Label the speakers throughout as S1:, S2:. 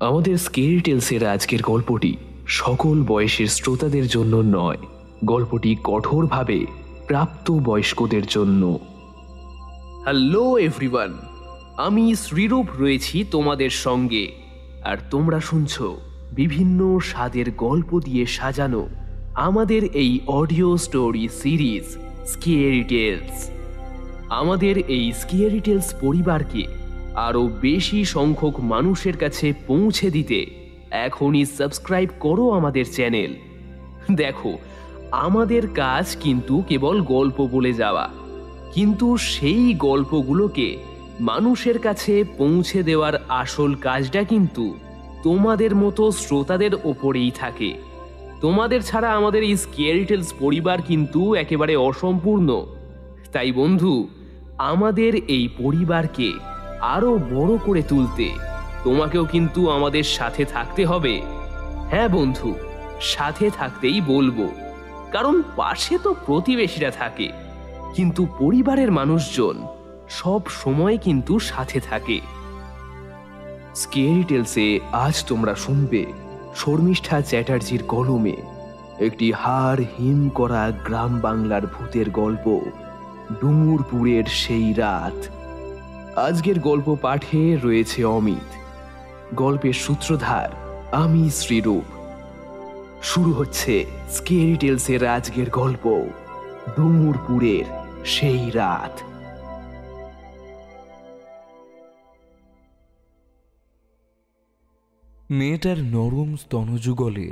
S1: আমাদের স্কেরি টেলসের আজকের গল্পটি সকল বয়সের শ্রোতাদের জন্য নয়, গল্পটি কঠোরভাবে প্রাপ্ত বয়স্কদের জন্য। হ্যালো এভরিওয়ান, আমি শ্রীরূপ রয়েছি তোমাদের সঙ্গে, আর তোমরা শুনছো বিভিন্ন স্বাদের গল্প দিয়ে সাজানো আমাদের এই audio story series scary tales. আমাদের এই স্কেরি টেলস পরিবারকে আরও বেশি সংখ্যক মানুষের কাছে পৌঁছে দিতে এখনই সাবস্ক্রাইব করো আমাদের চ্যানেল। দেখো, আমাদের কাজ কিন্তু কেবল গল্প বলে যাওয়া, কিন্তু সেই গল্পগুলোকে মানুষের কাছে পৌঁছে দেওয়ার আসল কাজটা কিন্তু তোমাদের মতো শ্রোতাদের ওপরেই থাকে। তোমাদের ছাড়া আমাদের এই স্কেরি টেলস পরিবার কিন্তু একেবারে অসম্পূর্ণ। তাই বন্ধু, আমাদের এই পরিবারকে আরো বড় করে তুলতে তোমাকেও কিন্তু আমাদের সাথে থাকতে হবে। হ্যাঁ বন্ধু, সাথে থাকতেই বলবো, কারণ পাশে তো প্রতিবেশীরা থাকে, কিন্তু পরিবারের মানুষজন সব সময় কিন্তু সাথে থাকে। স্কেরি টেলসে আজ তোমরা শুনবে শর্মিষ্ঠা চ্যাটার্জির কলমে একটি হাড় হিম করা গ্রাম বাংলার ভূতের গল্প, ডুমুরপুরের সেই রাত। আজকের গল্প পাঠে রয়েছে অমিত, গল্পের সূত্রধার আমি শ্রীরূপ। শুরু হচ্ছে স্কেরি টেলসের আজকের গল্প, ডুমুরপুরের সেই রাত।
S2: মেয়েটার নরম স্তনযুগলে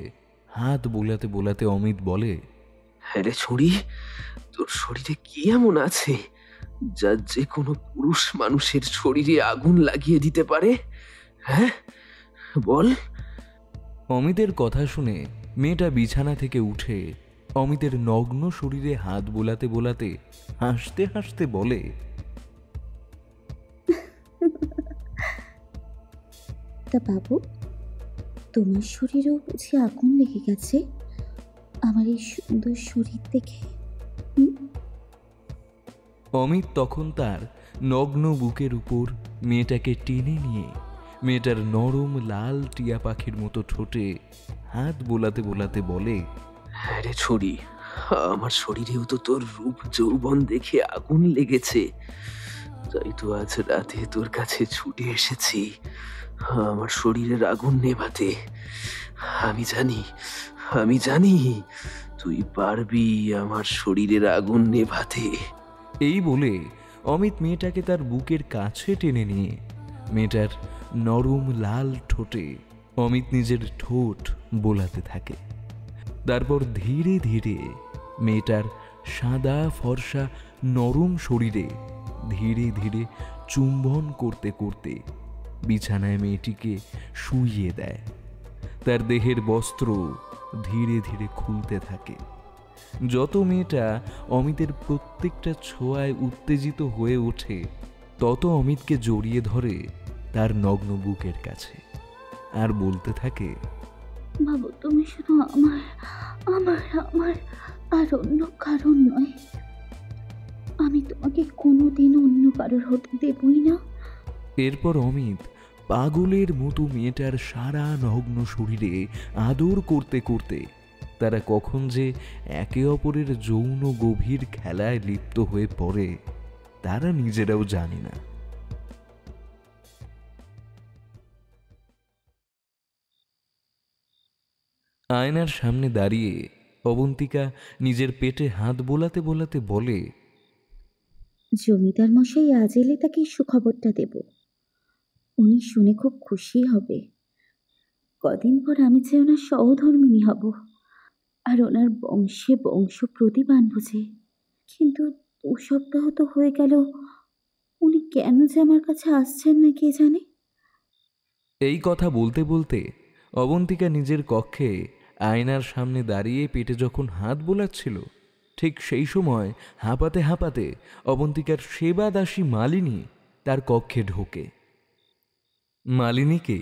S2: হাত বোলাতে বোলাতে অমিত বলে,
S1: হ্যাঁ রে ছড়ি, তোর শরীরে কি এমন আছে যা যে কোনো পুরুষ মানুষের শরীরে আগুন লাগিয়ে দিতে পারে? হ্যাঁ বল।
S2: অমিতের কথা শুনে মেয়েটা বিছানা থেকে উঠে অমিতের নগ্ন শরীরে হাত বোলাতে বোলাতে হাসতে হাসতে বলে,
S3: তা বাবু, তোমার শরীরেও বুঝি আগুন লেগে গেছে আমার এই সুন্দর শরীর দেখে?
S2: অমিত তখন তার নগ্ন বুকের উপর মেয়েটাকে টেনে নিয়ে মেয়েটার নরম লাল টিয়া পাখির মতো ঠোঁটে হাত বোলাতে বোলাতে বলে,
S1: হ্যাঁ রে ছড়ি, আমার শরীরেও তো তোর রূপ যৌবন দেখে আগুন লেগেছে, তাই তো আজ রাতে তোর কাছে ছুটে এসেছি আমার শরীরের আগুন নেভাতে। আমি জানি তুই পারবি আমার শরীরের আগুন নেভাতে।
S2: এই বলে অমিত মেয়েটাকে তার বুকের কাছে টেনে নিয়ে মেয়েটার নরম লাল ঠোঁটে অমিত নিজের ঠোঁট বোলাতে থাকে। তারপর ধীরে ধীরে মেয়েটার সাদা ফর্সা নরম শরীরে ধীরে ধীরে চুম্বন করতে করতে বিছানায় মেয়েটিকে শুইয়ে দেয়। তার দেহের বস্ত্র ধীরে ধীরে খুলতে থাকে। যত মেয়েটা অমিতের প্রত্যেকটা ছোঁয়ায় উত্তেজিত হয়ে ওঠে, তত অমিতকে জড়িয়ে ধরে তার নগ্ন বুকের কাছে আর বলতে থাকে,
S3: বাবু, তুমি শুধু আমার আমার আমার আর অন্য কারণ নয়। আমি তোমাকে কোনোদিন অন্য কারোর হতে দেবই না।
S2: এরপর অমিত পাগলের মতো মেয়েটার সারা নগ্ন শরীরে আদর করতে করতে তারা কখন যে একে অপরের যৌন গভীর খেলায় লিপ্ত হয়ে পড়ে তারা নিজেরাও জানে না। আয়নার সামনে দাঁড়িয়ে অবন্তিকা নিজের পেটে হাত বোলাতে বোলাতে বলে,
S3: জমিদার মশাই আজ এলে তাকে সুখবরটা দেব। উনি শুনে খুব খুশি হবে। কদিন পর আমি যে ওনার সহধর্মিণী হব, আর ওনার বংশে বংশ প্রতিবান বুঝে। কিন্তু 2 সপ্তাহ তো হয়ে গেল, উনি কেন যে আমার কাছে আসছেন না কে জানে।
S2: এই কথা বলতে বলতে অবন্তিকা নিজের কক্ষে আয়নার সামনে দাঁড়িয়ে পেটে যখন হাত বোলাচ্ছিল, ঠিক সেই সময় হাঁপাতে হাঁপাতে অবন্তিকার সেবা দাসী মালিনী তার কক্ষে ঢোকে। মালিনীকে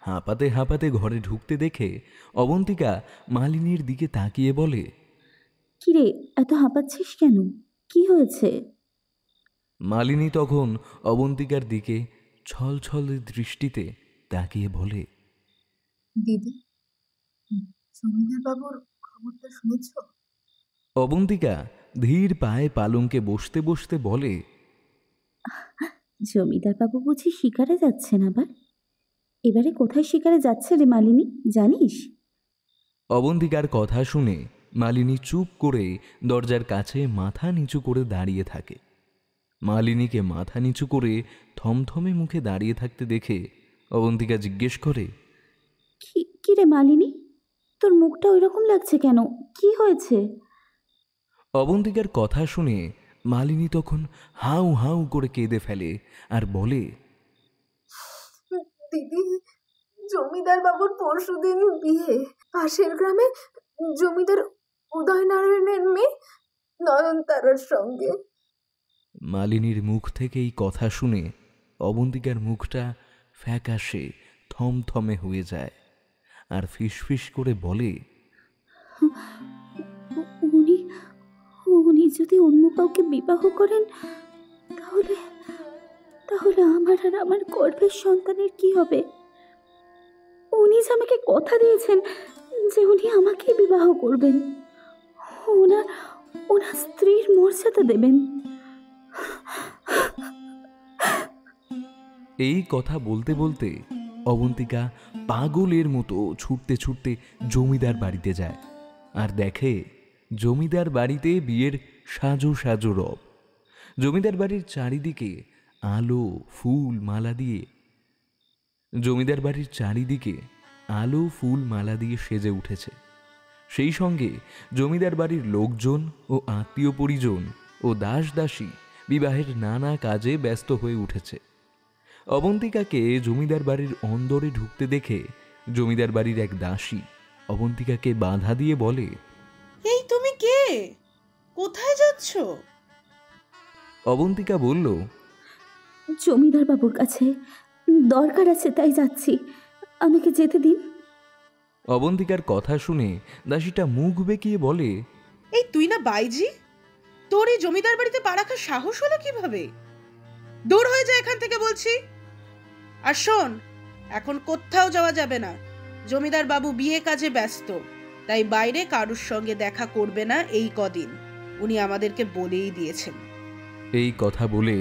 S2: হাঁপাতে হাঁপাতে ঘরে ঢুকতে দেখে অবন্তিকা মালিনীর দিকে তাকিয়ে বলে,
S3: কিরে, এত হাঁপাচ্ছিস কেন? কি হয়েছে?
S2: মালিনী তখন অবন্তিকার দিকে ছল ছল দৃষ্টিতে তাকিয়ে বলে,
S4: দিদি, জমিদার বাবুর খবরটা শুনেছ?
S2: অবন্তিকা ধীর পায়ে পালঙ্কে বসতে বসতে বলে,
S3: জমিদার বাবু বুঝি শিকারে যাচ্ছেন আবার? এবারে কোথায় শিকারে যাচ্ছে রে মালিনী, জানিস?
S2: অবন্তিকার কথা শুনে মালিনী চুপ করে দরজার কাছে মাথা নিচু করে দাঁড়িয়ে থাকে। মালিনীকে মাথা নিচু করে থমথমে মুখে দাঁড়িয়ে থাকতে দেখে অবন্তিকা জিজ্ঞেস করে,
S3: কি রে মালিনী, তোর মুখটা ওই রকম লাগছে কেন? কি হয়েছে?
S2: অবন্তিকার কথা শুনে মালিনী তখন হাউ হাউ করে কেঁদে ফেলে আর বলে,
S4: দিদি, জমিদার বাবুর পরশুদিন বিয়ে। পাশের গ্রামে জমিদার উদয়নারায়ণের মেয়ে নয়নতারার সঙ্গে।
S2: মালিনীর মুখ থেকে এই কথা শুনে অবন্তিকার মুখটা ফ্যাকাশে থমথমে হয়ে যায় আর ফিসফিস করে বলে,
S3: উনি উনি যদি অন্য কাউকে বিবাহ করেন, তাহলে তাহলে আমার আর আমার গর্ভের সন্তানের কি হবে? উনি যে আমাকে কথা দিয়েছেন যে উনি আমাকে বিবাহ করবেন, ওনার ওনার স্ত্রীর মর্যাদা দেবেন।
S2: এই কথা বলতে বলতে অবন্তিকা পাগলের মতো ছুটতে ছুটতে জমিদার বাড়িতে যায় আর দেখে জমিদার বাড়িতে বিয়ের সাজো সাজো রব। জমিদার বাড়ির চারিদিকে আলো ফুল মালা দিয়ে সেজে উঠেছে। সেই সঙ্গে জমিদার বাড়ির লোকজন ও আত্মীয় পরিজন ও দাস দাসী বিবাহের নানা কাজে ব্যস্ত হয়ে উঠেছে। অবন্তিকাকে জমিদার বাড়ির অন্দরে ঢুকতে দেখে জমিদার বাড়ির এক দাসী অবন্তিকাকে বাধা দিয়ে বলে,
S5: এই তুমি কে? কোথায় যাচ্ছ?
S2: অবন্তিকা বলল,
S3: জমিদার বাবুর কাছে দরকার আছে, তাই যাচ্ছি, আমাকে যেতে দিন।
S2: অবন্তিকার কথা শুনে দাসীটা মুখ বেঁকিয়ে বলে,
S5: এই তুই না বাইজি? তোর এই জমিদার বাড়িতে পা রাখার সাহস হলো কিভাবে? দূর হয়ে যা এখান থেকে বলছি। আর শোন, এখন কোথাও যাওয়া যাবে না। জমিদার বাবু বিয়ে কাজে ব্যস্ত, তাই বাইরে কারুর সঙ্গে দেখা করবে না এই কদিন, উনি আমাদেরকে বলেই দিয়েছেন।
S2: এই কথা বলে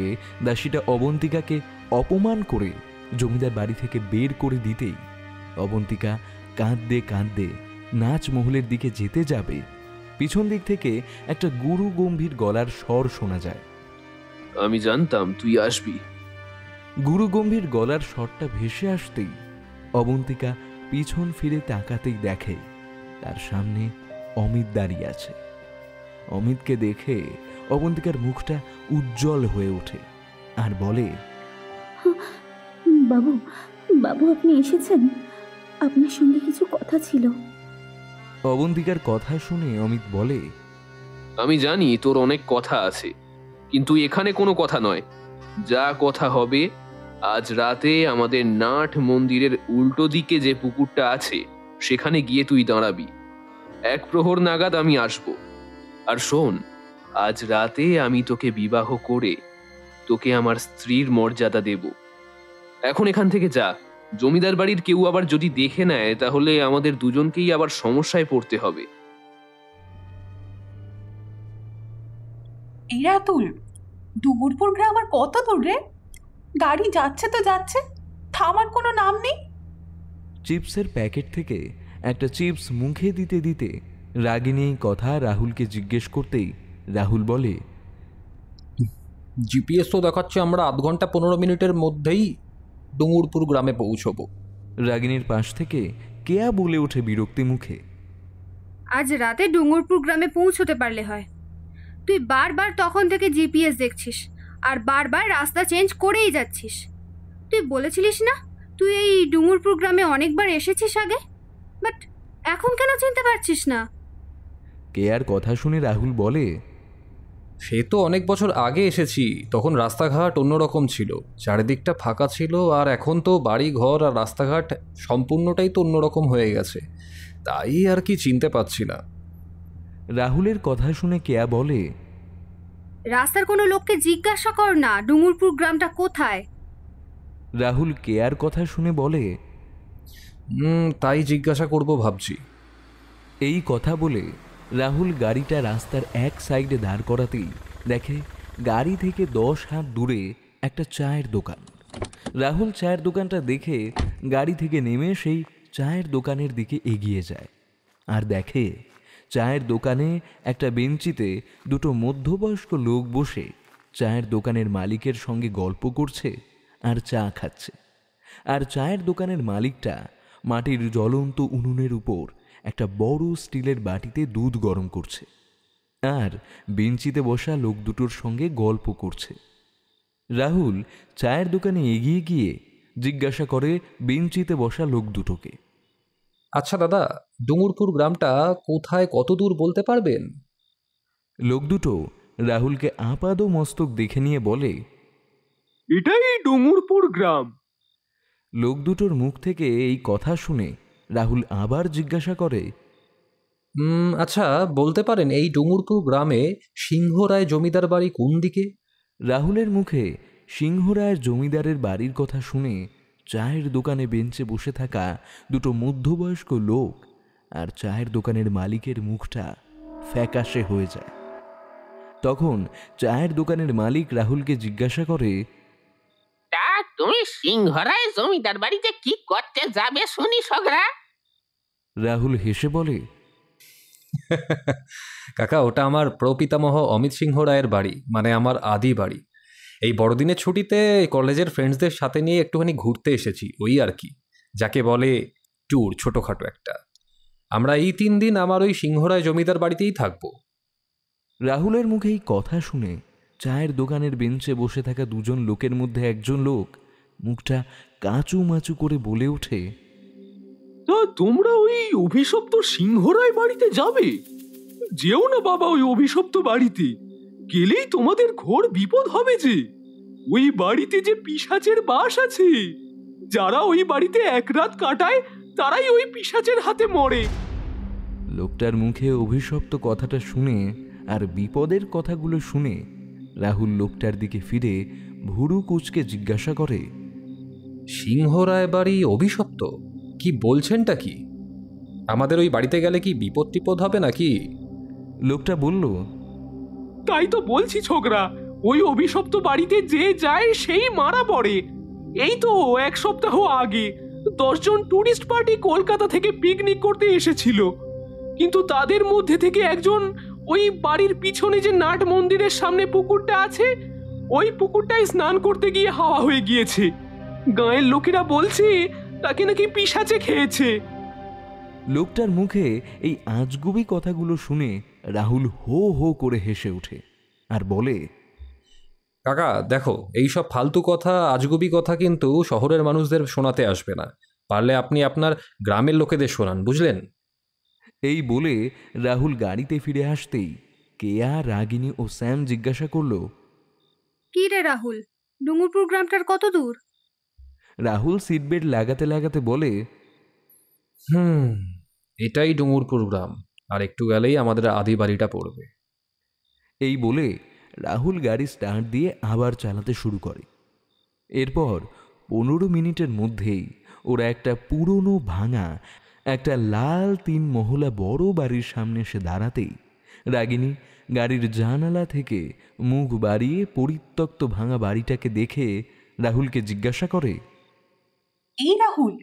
S2: দাসীটা অবন্তিকাকে অপমান করে জমিদার বাড়ি থেকে বের করে দিতেই অবন্তিকা কাঁদতে কাঁদতে নাচ মহলের দিকে যেতে যাবে, পিছন দিক থেকে একটা গুরু গম্ভীর গলার স্বর শোনা যায়।
S1: আমি জানতাম তুই আসবি।
S2: গুরু গম্ভীর গলার স্বরটা ভেসে আসতেই অবন্তিকা পিছন ফিরে তাকাতেই দেখে তার সামনে অমিত দাঁড়িয়ে আছে। অমিতকে দেখে অবন্তিকার মুখটা উজ্জ্বল হয়ে ওঠে আর বলে,
S3: বাবু, বাবু আপনি এসেছেন, আপনার সঙ্গে কিছু কথা ছিল।
S2: অবন্তিকার কথা শুনে অমিত বলে,
S1: আমি জানি তোর অনেক কথা আছে, কিন্তু এখানে কোনো কথা নয়। যা কথা হবে, আজ রাতে আমাদের নাট মন্দিরের উল্টো দিকে যে পুকুরটা আছে সেখানে গিয়ে তুই দাঁড়াবি। 1 প্রহর নাগাদ আমি আসব। আর শোন, আজ রাতে আমি তোকে বিবাহ করে তোকে আমার স্ত্রীর মর্যাদা দেব। এখন এখান থেকে যা। জমিদার বাড়ির কেউ আবার যদি দেখে নেয় তাহলে আমাদের দুজনকেই আবার সমস্যায় পড়তে হবে।
S6: এই রাতুল, ডুমুরপুর গ্রাম আর কত দূর রে? গাড়ি যাচ্ছে তো যাচ্ছে, থামার কোনো নাম নেই।
S2: চিপসের প্যাকেট থেকে একটা চিপস মুখে দিতে দিতে রাগিনী এই কথা রাহুলকে জিজ্ঞেস করতেই রাহুল বলে,
S7: জিপিএস তো দেখাচ্ছে আমরা 0.5 ঘন্টা 15 মিনিটের মধ্যেই ডুমুরপুর গ্রামে পৌঁছবো।
S2: রাগিনীর পাশ থেকে কেয়া বলে ওঠে বিরক্তি মুখে,
S8: আজ রাতে ডুঙ্গরপুর গ্রামে পৌঁছতে পারলে হয়। তুই বারবার তখন থেকে জিপিএস দেখছিস আর বারবার রাস্তা চেঞ্জ করেই যাচ্ছিস। তুই বলেছিলিস না তুই এই ডুঙ্গরপুর গ্রামে অনেকবার এসেছিস আগে, বাট এখন কেন চিনতে পারছিস না?
S2: কেয়ার কথা শুনে রাহুল বলে,
S7: সে তো অনেক বছর আগে এসেছি, তখন রাস্তাঘাট অন্যরকম ছিল, চারিদিকটা ফাঁকা ছিল, আর এখন তো বাড়ি ঘর আর রাস্তাঘাট সম্পূর্ণটাই তো অন্যরকম হয়ে গেছে, তাই আর কি চিনতে পারছি না।
S2: রাহুলের কথা শুনে কেয়া বলে,
S8: রাস্তার কোনো লোককে জিজ্ঞাসা কর না ডুঙ্গরপুর গ্রামটা কোথায়।
S2: রাহুল কেয়ার কথা শুনে বলে,
S7: তাই জিজ্ঞাসা করব ভাবছি।
S2: এই কথা বলে রাহুল গাড়িটা রাস্তার এক সাইডে দাঁড় করাতেই দেখে গাড়ি থেকে 10 হাত দূরে একটা চায়ের দোকান। রাহুল চায়ের দোকানটা দেখে গাড়ি থেকে নেমে সেই চায়ের দোকানের দিকে এগিয়ে যায় আর দেখে চায়ের দোকানে একটা বেঞ্চিতে দুটো মধ্যবয়স্ক লোক বসে চায়ের দোকানের মালিকের সঙ্গে গল্প করছে আর চা খাচ্ছে। আর চায়ের দোকানের মালিকটা মাটির জ্বলন্ত উনুনের উপর একটা বড় স্টিলের বাটিতে দুধ গরম করছে আর বেঞ্চিতে বসা লোক দুটোর সঙ্গে গল্প করছে। রাহুল চায়ের দোকানে এগিয়ে গিয়ে জিজ্ঞাসা করে বেঞ্চিতে বসা লোক দুটোকে,
S7: আচ্ছা দাদা, ডুঙুরপুর গ্রামটা কোথায়, কত দূর বলতে পারবেন?
S2: লোক দুটো রাহুলকে আপাদ মস্তক দেখে নিয়ে বলে,
S1: এটাই ডুঙুরপুর গ্রাম।
S2: লোক দুটোর মুখ থেকে এই কথা শুনে রাহুল আবার জিজ্ঞাসা করে,
S7: আচ্ছা বলতে পারেন এই ডুঙুরপুর গ্রামে সিংহরায় জমিদার বাড়ি কোন দিকে?
S2: রাহুলের মুখে সিংহরায়ের জমিদারের বাড়ির কথা শুনে চায়ের দোকানে বেঞ্চে বসে থাকা দুটো মধ্যবয়স্ক লোক আর চায়ের দোকানের মালিকের মুখটা ফ্যাকাশে হয়ে যায়। তখন চায়ের দোকানের মালিক রাহুলকে জিজ্ঞাসা করে,
S9: তা তুমি সিংহরায় জমিদার বাড়িতে কি করতে যাবে শুনি সগরা?
S2: রাহুল হেসে বলে,
S7: কাকা, ওটা আমার প্রপিতামহ অমিত সিংহ রায়ের বাড়ি, মানে আমার আদি বাড়ি। এই বড়দিনের ছুটিতে কলেজের ফ্রেন্ডসদের সাথে নিয়ে একটুখানি ঘুরতে এসেছি, ওই আর কি, যাকে বলে ট্যুর, ছোটোখাটো একটা। আমরা এই 3 দিন আমার ওই সিংহরায় জমিদার বাড়িতেই থাকবো।
S2: রাহুলের মুখে এই কথা শুনে চায়ের দোকানের বেঞ্চে বসে থাকা দুজন লোকের মধ্যে একজন লোক মুখটা কাঁচু মাচু করে বলে ওঠে,
S1: তা তোমরা ওই অভিশপ্ত সিংহরায় বাড়িতে যাবে? যেও না বাবা ওই অভিশপ্ত বাড়িতে, গেলেই তোমাদের ঘোর বিপদ হবে। যে ওই বাড়িতে যে পিশাচের বাস আছে, যারা ওই বাড়িতে এক রাত কাটায় তারাই ওই পিশাচের হাতে মরে।
S2: লোকটার মুখে অভিশপ্ত কথাটা শুনে আর বিপদের কথাগুলো শুনে রাহুল লোকটার দিকে ফিরে ভুরু কুচকে জিজ্ঞাসা করে,
S7: সিংহরায় বাড়ি অভিশপ্ত? কি বলছেনটা কি? আমাদের ওই বাড়িতে গেলে কি বিপদ টিপদ হবে নাকি?
S2: লোকটা বলল,
S1: তাই তো বলছি ছোকরা, ওই অভিশপ্ত বাড়িতে যে যায় সেই মারা পড়ে। এই তো 1 সপ্তাহ আগে 10 জন টুরিস্ট পার্টি কলকাতা থেকে পিকনিক করতে এসেছিল, কিন্তু তাদের মধ্যে থেকে একজন ওই বাড়ির পিছনে যে নাট মন্দিরের সামনে পুকুরটা আছে, ওই পুকুরটায় স্নান করতে গিয়ে হাওয়া হয়ে গিয়েছে। গাঁয়ের লোকেরা বলছে তাকে নাকি পিশাচে খেয়েছে।
S2: লোকটার মুখে এই আজগুবি কথাগুলো শুনে রাহুল হো হো করে হেসে ওঠে আর বলে,
S7: কাকা দেখো, এইসব ফালতু কথা, আজগুবি কথা কিন্তু শহরের মানুষদের শোনাতে আসবে না। পারলে আপনি আপনার গ্রামের লোকেদের শোনান, বুঝলেন?
S2: এই বলে রাহুল গাড়িতে ফিরে আসতেই কেয়া, রাগিনী ও স্যাম জিজ্ঞাসা করল,
S8: কি রে রাহুল, ডুঙুরপুর গ্রামটার কত দূর?
S2: রাহুল সিট বেল্ট লাগাতে লাগাতে বলে,
S7: এটাই ডুঙুরপুর গ্রাম, আর একটু গেলেই আমাদের আদি বাড়িটা পড়বে।
S2: এই বলে রাহুল গাড়ি স্টার্ট দিয়ে আবার চালাতে শুরু করে। এরপর 15 মিনিটের মধ্যেই ওরা একটা পুরনো ভাঙা একটা লাল 3 মহলা বড় বাড়ির সামনে এসে দাঁড়াতেই রাগিনী গাড়ির জানালা থেকে মুখ বাড়িয়ে পরিত্যক্ত ভাঙা বাড়িটাকে দেখে রাহুলকে জিজ্ঞাসা করে,
S6: এই রাহুল,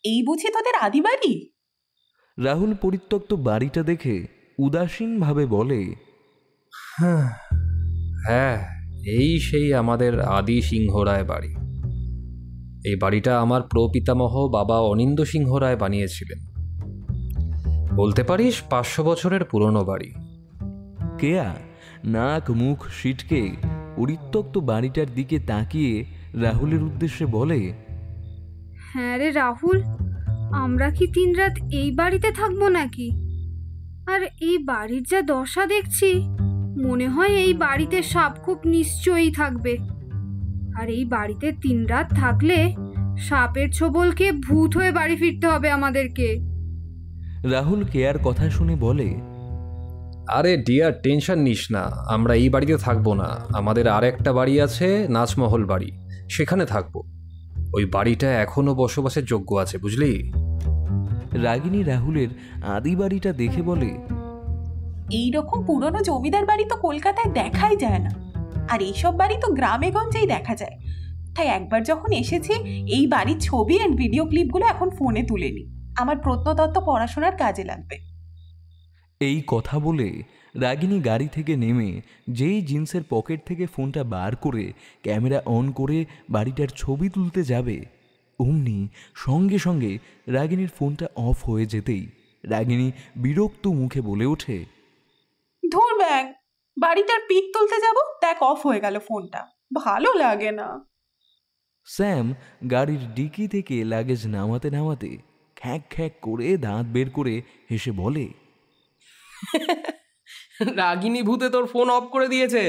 S6: এই বুঝি তোদের আদি বাড়ি?
S2: রাহুল পরিত্যক্ত বাড়িটা দেখে উদাসীনভাবে বলে,
S7: হ্যাঁ, এই সেই আমাদের আদি সিংহরায় বাড়ি। এই বাড়িটা আমার প্রপিতামহ বাবা অনিন্দ সিংহ রায় বানিয়েছিলেন। বলতে পারিস 500 বছরের পুরনো বাড়ি।
S2: কেয়া নাক মুখ সিটকে পরিত্যক্ত বাড়িটার দিকে তাকিয়ে রাহুলের উদ্দেশ্যে বলে,
S8: হ্যাঁ রে রাহুল, আমরা কি 3 রাত এই বাড়িতে থাকবো নাকি? আর এই বাড়ির যা দশা দেখছি, মনে হয় এই বাড়িতে সাপ খুব নিশ্চয়ই থাকবে। আর এই বাড়িতে 3 রাত থাকলে সাপের ছোবলকে ভূত হয়ে বাড়ি ফিরতে হবে আমাদেরকে।
S2: রাহুল কেয়ার কথা শুনে বলে,
S7: আরে ডিয়ার, টেনশন নিস না, আমরা এই বাড়িতে থাকবো না। আমাদের আর একটা বাড়ি আছে, নাচমহল বাড়ি, সেখানে থাকবো। ওই বাড়িটা এখনো বসবাসের যোগ্য আছে, বুঝলি?
S2: রাগিনী রাহুলের আদি বাড়িটা দেখে বলে,
S6: এইরকম পুরনো জমিদার বাড়ি তো কলকাতায় দেখাই যায় না, আর এইসব বাড়ি তো গ্রামে গঞ্জেই দেখা যায়। তাই একবার যখন এসেছি, এই বাড়ির ছবি আর ভিডিও ক্লিপগুলো এখন ফোনে তুলে নি, আমার প্রত্নতত্ত্ব পড়াশোনার কাজে লাগবে।
S2: এই কথা বলে রাগিনী গাড়ি থেকে নেমে যেই জিন্সের পকেট থেকে ফোনটা বার করে ক্যামেরা অন করে বাড়িটার ছবি তুলতে যাবে, অমনি সঙ্গে সঙ্গে রাগিনীর ফোনটা অফ হয়ে যেতেই রাগিনী বিরক্ত মুখে বলে ওঠে,
S6: ধুর ব্যাং, বাড়িটার পিক তুলতে যাব, দেখ অফ হয়ে গেল ফোনটা, ভালো লাগে না।
S2: স্যাম গাড়ির ডিকি থেকে লাগেজ নামাতে নামাতে খ্যাঁক খ্যাঁক করে দাঁত বের করে হেসে বলে,
S10: রাগিনী ভূতে তোর ফোন অফ করে দিয়েছে।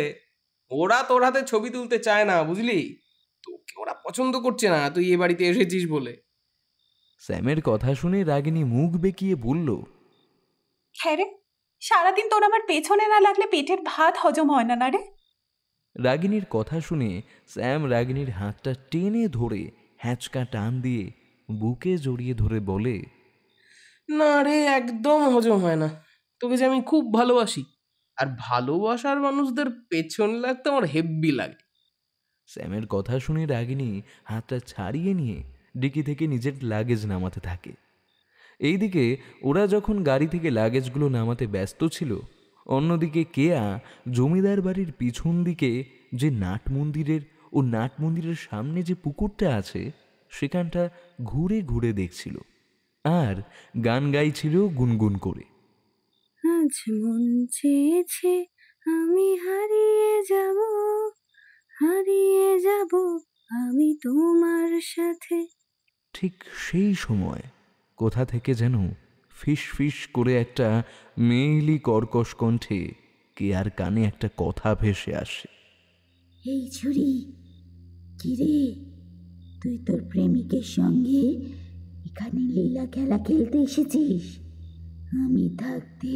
S10: ওরা তোর হাতে ছবি তুলতে চায় না, বুঝলি? তোকে ওরা পছন্দ করছে না, তুই এ বাড়িতে এসেছিস বলে।
S2: স্যামের কথা শুনে রাগিনী মুখ বেঁকিয়ে বলল,
S6: হ্যাঁ রে, সারাদিন তোর আমার পেছনে না লাগলে পেটের ভাত হজম হয় না রে।
S2: রাগিনীর কথা শুনে স্যাম রাগিনীর হাতটা টেনে ধরে হ্যাঁচকা টান দিয়ে বুকে জড়িয়ে ধরে বলে,
S10: না রে, একদম হজম হয় না। তোকে যে আমি খুব ভালোবাসি, আর ভালোবাসার মানুষদের পেছন লাগতে আমার হেব্বি লাগে।
S2: স্যামের কথা শুনে রাগিনী হাতটা ছাড়িয়ে নিয়ে ডিকি থেকে নিজের লাগেজ নামাতে থাকে। এইদিকে ওরা যখন গাড়ি থেকে লাগেজগুলো নামাতে ব্যস্ত ছিল, অন্যদিকে কেয়া জমিদার বাড়ির পিছন দিকে যে নাট মন্দিরের সামনে যে পুকুরটা আছে সেখানটা ঘুরে ঘুরে দেখছিল আর গান গাইছিল গুনগুন করে।
S8: আজ মন চেয়েছে আমি হারিয়ে যাব আমি তোমার সাথে।
S2: ঠিক সেই সময় কোথা থেকে যেন ফিস ফিস করে একটা মেয়েলি কর্কশ কণ্ঠে কেয়ার কানে একটা কথা ভেসে আসে।
S3: এই ছুরি, কিরে, তুই তোর প্রেমিকের সঙ্গে এখানে লীলা খেলা খেলতে এসেছিস? আমি থাকতে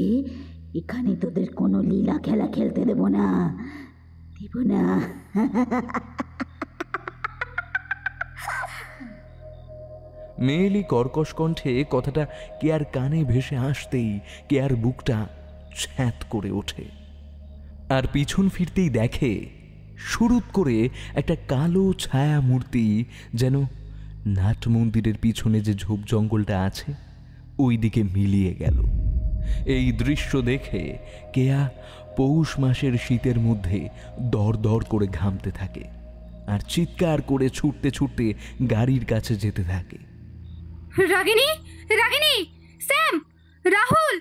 S3: এখানে তোদের কোনো লীলা খেলা খেলতে দেব না।
S2: মেয়েলি কর্কশ কণ্ঠে কথাটা কেয়ার কানে ভেসে আসতেই কেয়ার বুকটা ছ্যাঁত করে ওঠে, আর পিছন ফিরতেই দেখে শুরুত করে একটা কালো ছায়া মূর্তি যেন নাট মন্দিরের পিছনে যে ঝোপ জঙ্গলটা আছে ওই দিকে মিলিয়ে গেল। এই দৃশ্য দেখে কেয়া পৌষ মাসের শীতের মধ্যে দর দর করে ঘামতে থাকে আর চিৎকার করে ছুটতে ছুটতে গাড়ির কাছে যেতে থাকে।
S8: রাগিনী, রাগিনী, স্যাম, রাহুল!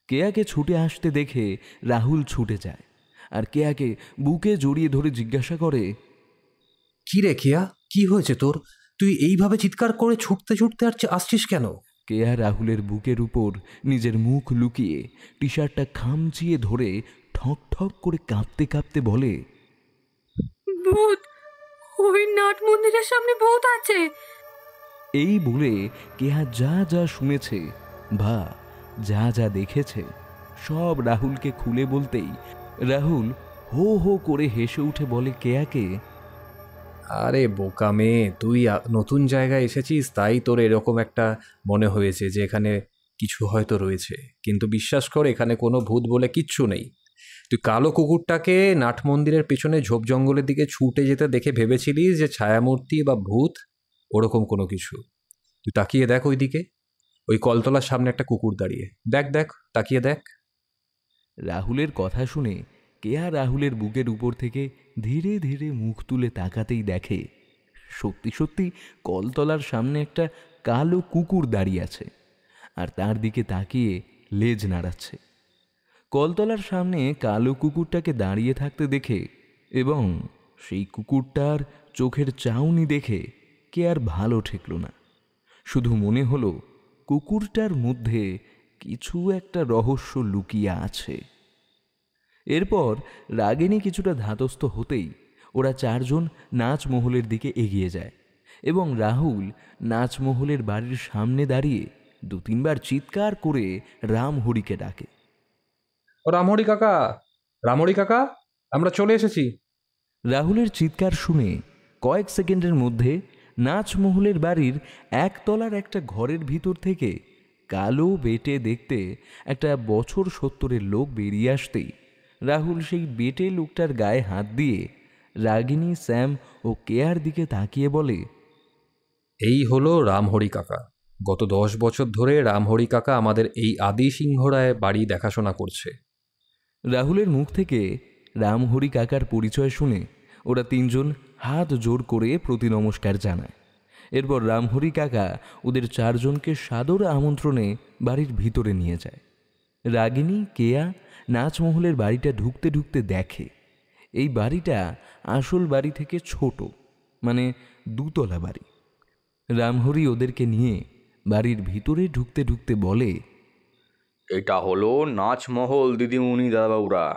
S2: কেয়াকে ছুটে আসতে দেখে রাহুল ছুটে যায় আর কেয়াকে বুকে জড়িয়ে ধরে জিজ্ঞাসা করে,
S7: কি রে কেয়া, কি হয়েছে তোর? তুই এইভাবে চিৎকার করে ছুটতে ছুটতে আসছিস কেন?
S2: কেয়া রাহুলের বুকের উপর নিজের মুখ লুকিয়ে টি শার্টটা খামচিয়ে ধরে ঠক ঠক করে কাঁপতে কাঁপতে বলে,
S8: ভূত! ওই নাট মন্দিরের সামনে ভূত আছে।
S2: এই বলে কেয়া যা যা শুনেছে বা যা যা দেখেছে সব রাহুলকে খুলে বলতেই রাহুল হো হো করে হেসে উঠে বলে কেয়াকে,
S7: আরে বোকা মেয়ে, তুই নতুন জায়গায় এসেছিস তাই তোর এরকম একটা মনে হয়েছে যে এখানে কিছু হয়তো রয়েছে, কিন্তু বিশ্বাস কর এখানে কোনো ভূত বলে কিচ্ছু নেই। তুই কালো কুকুরটাকে নাট মন্দিরের পেছনে ঝোপ জঙ্গলের দিকে ছুটে যেতে দেখে ভেবেছিলিস যে ছায়ামূর্তি বা ভূত, ওরকম কোনো কিছু। তুই তাকিয়ে দেখ ওই দিকে, ওই কলতলার সামনে একটা কুকুর দাঁড়িয়ে, দেখ দেখ, তাকিয়ে দেখ।
S2: রাহুলের কথা শুনে কেয়া রাহুলের বুকের উপর থেকে ধীরে ধীরে মুখ তুলে তাকাতেই দেখে সত্যি সত্যি কলতলার সামনে একটা কালো কুকুর দাঁড়িয়ে আছে আর তার দিকে তাকিয়ে লেজ নাড়াচ্ছে। কলতলার সামনে কালো কুকুরটাকে দাঁড়িয়ে থাকতে দেখে এবং সেই কুকুরটার চোখের চাউনি দেখে কে আর ভালো ঠেকল না, শুধু মনে হলো কুকুরটার মধ্যে কিছু একটা রহস্য লুকিয়ে আছে। এরপর রাগিনী কিছুটা ধাতস্থ হতেই ওরা চারজন নাচমহলের দিকে এগিয়ে যায় এবং রাহুল নাচমহলের বাড়ির সামনে দাঁড়িয়ে দু তিনবার চিৎকার করে রামহরিকে ডাকে,
S7: রামহরি কাকা, রামহরি কাকা, আমরা চলে এসেছি।
S2: রাহুলের চিৎকার শুনে কয়েক সেকেন্ডের মধ্যে নাচমহলের বাড়ির একতলার একটা ঘরের ভিতর থেকে কালো বেটে দেখতে একটা বছর 70-এর লোক বেরিয়ে আসতেই রাহুল সেই বেটে লোকটার গায়ে হাত দিয়ে রাগিনী, স্যাম ও কেয়ার দিকে তাকিয়ে বলে,
S7: এই হলো রামহরি কাকা। গত 10 বছর ধরে রামহরি কাকা আমাদের এই আদি সিংহরায় বাড়ি দেখাশোনা করছে।
S2: রাহুলের মুখ থেকে রামহরি কাকার পরিচয় শুনে ওরা তিনজন হাত জোর করে প্রতি নমস্কার জানায়। এরপর রামহরি কাকা ওদের 4 জনকে সাদর আমন্ত্রণে বাড়ির ভিতরে নিয়ে যায়। রাগিনী, কেয়া নাচমহলের বাড়িটা ঢুকতে ঢুকতে দেখে এই বাড়িটা আসল বাড়ি থেকে ছোট, মানে 2 তলা বাড়ি। রামহরি ওদেরকে নিয়ে বাড়ির ভিতরে ঢুকতে ঢুকতে বলে,
S11: এটা হলো নাচমহল দিদিমণি দাদাবাবুরা।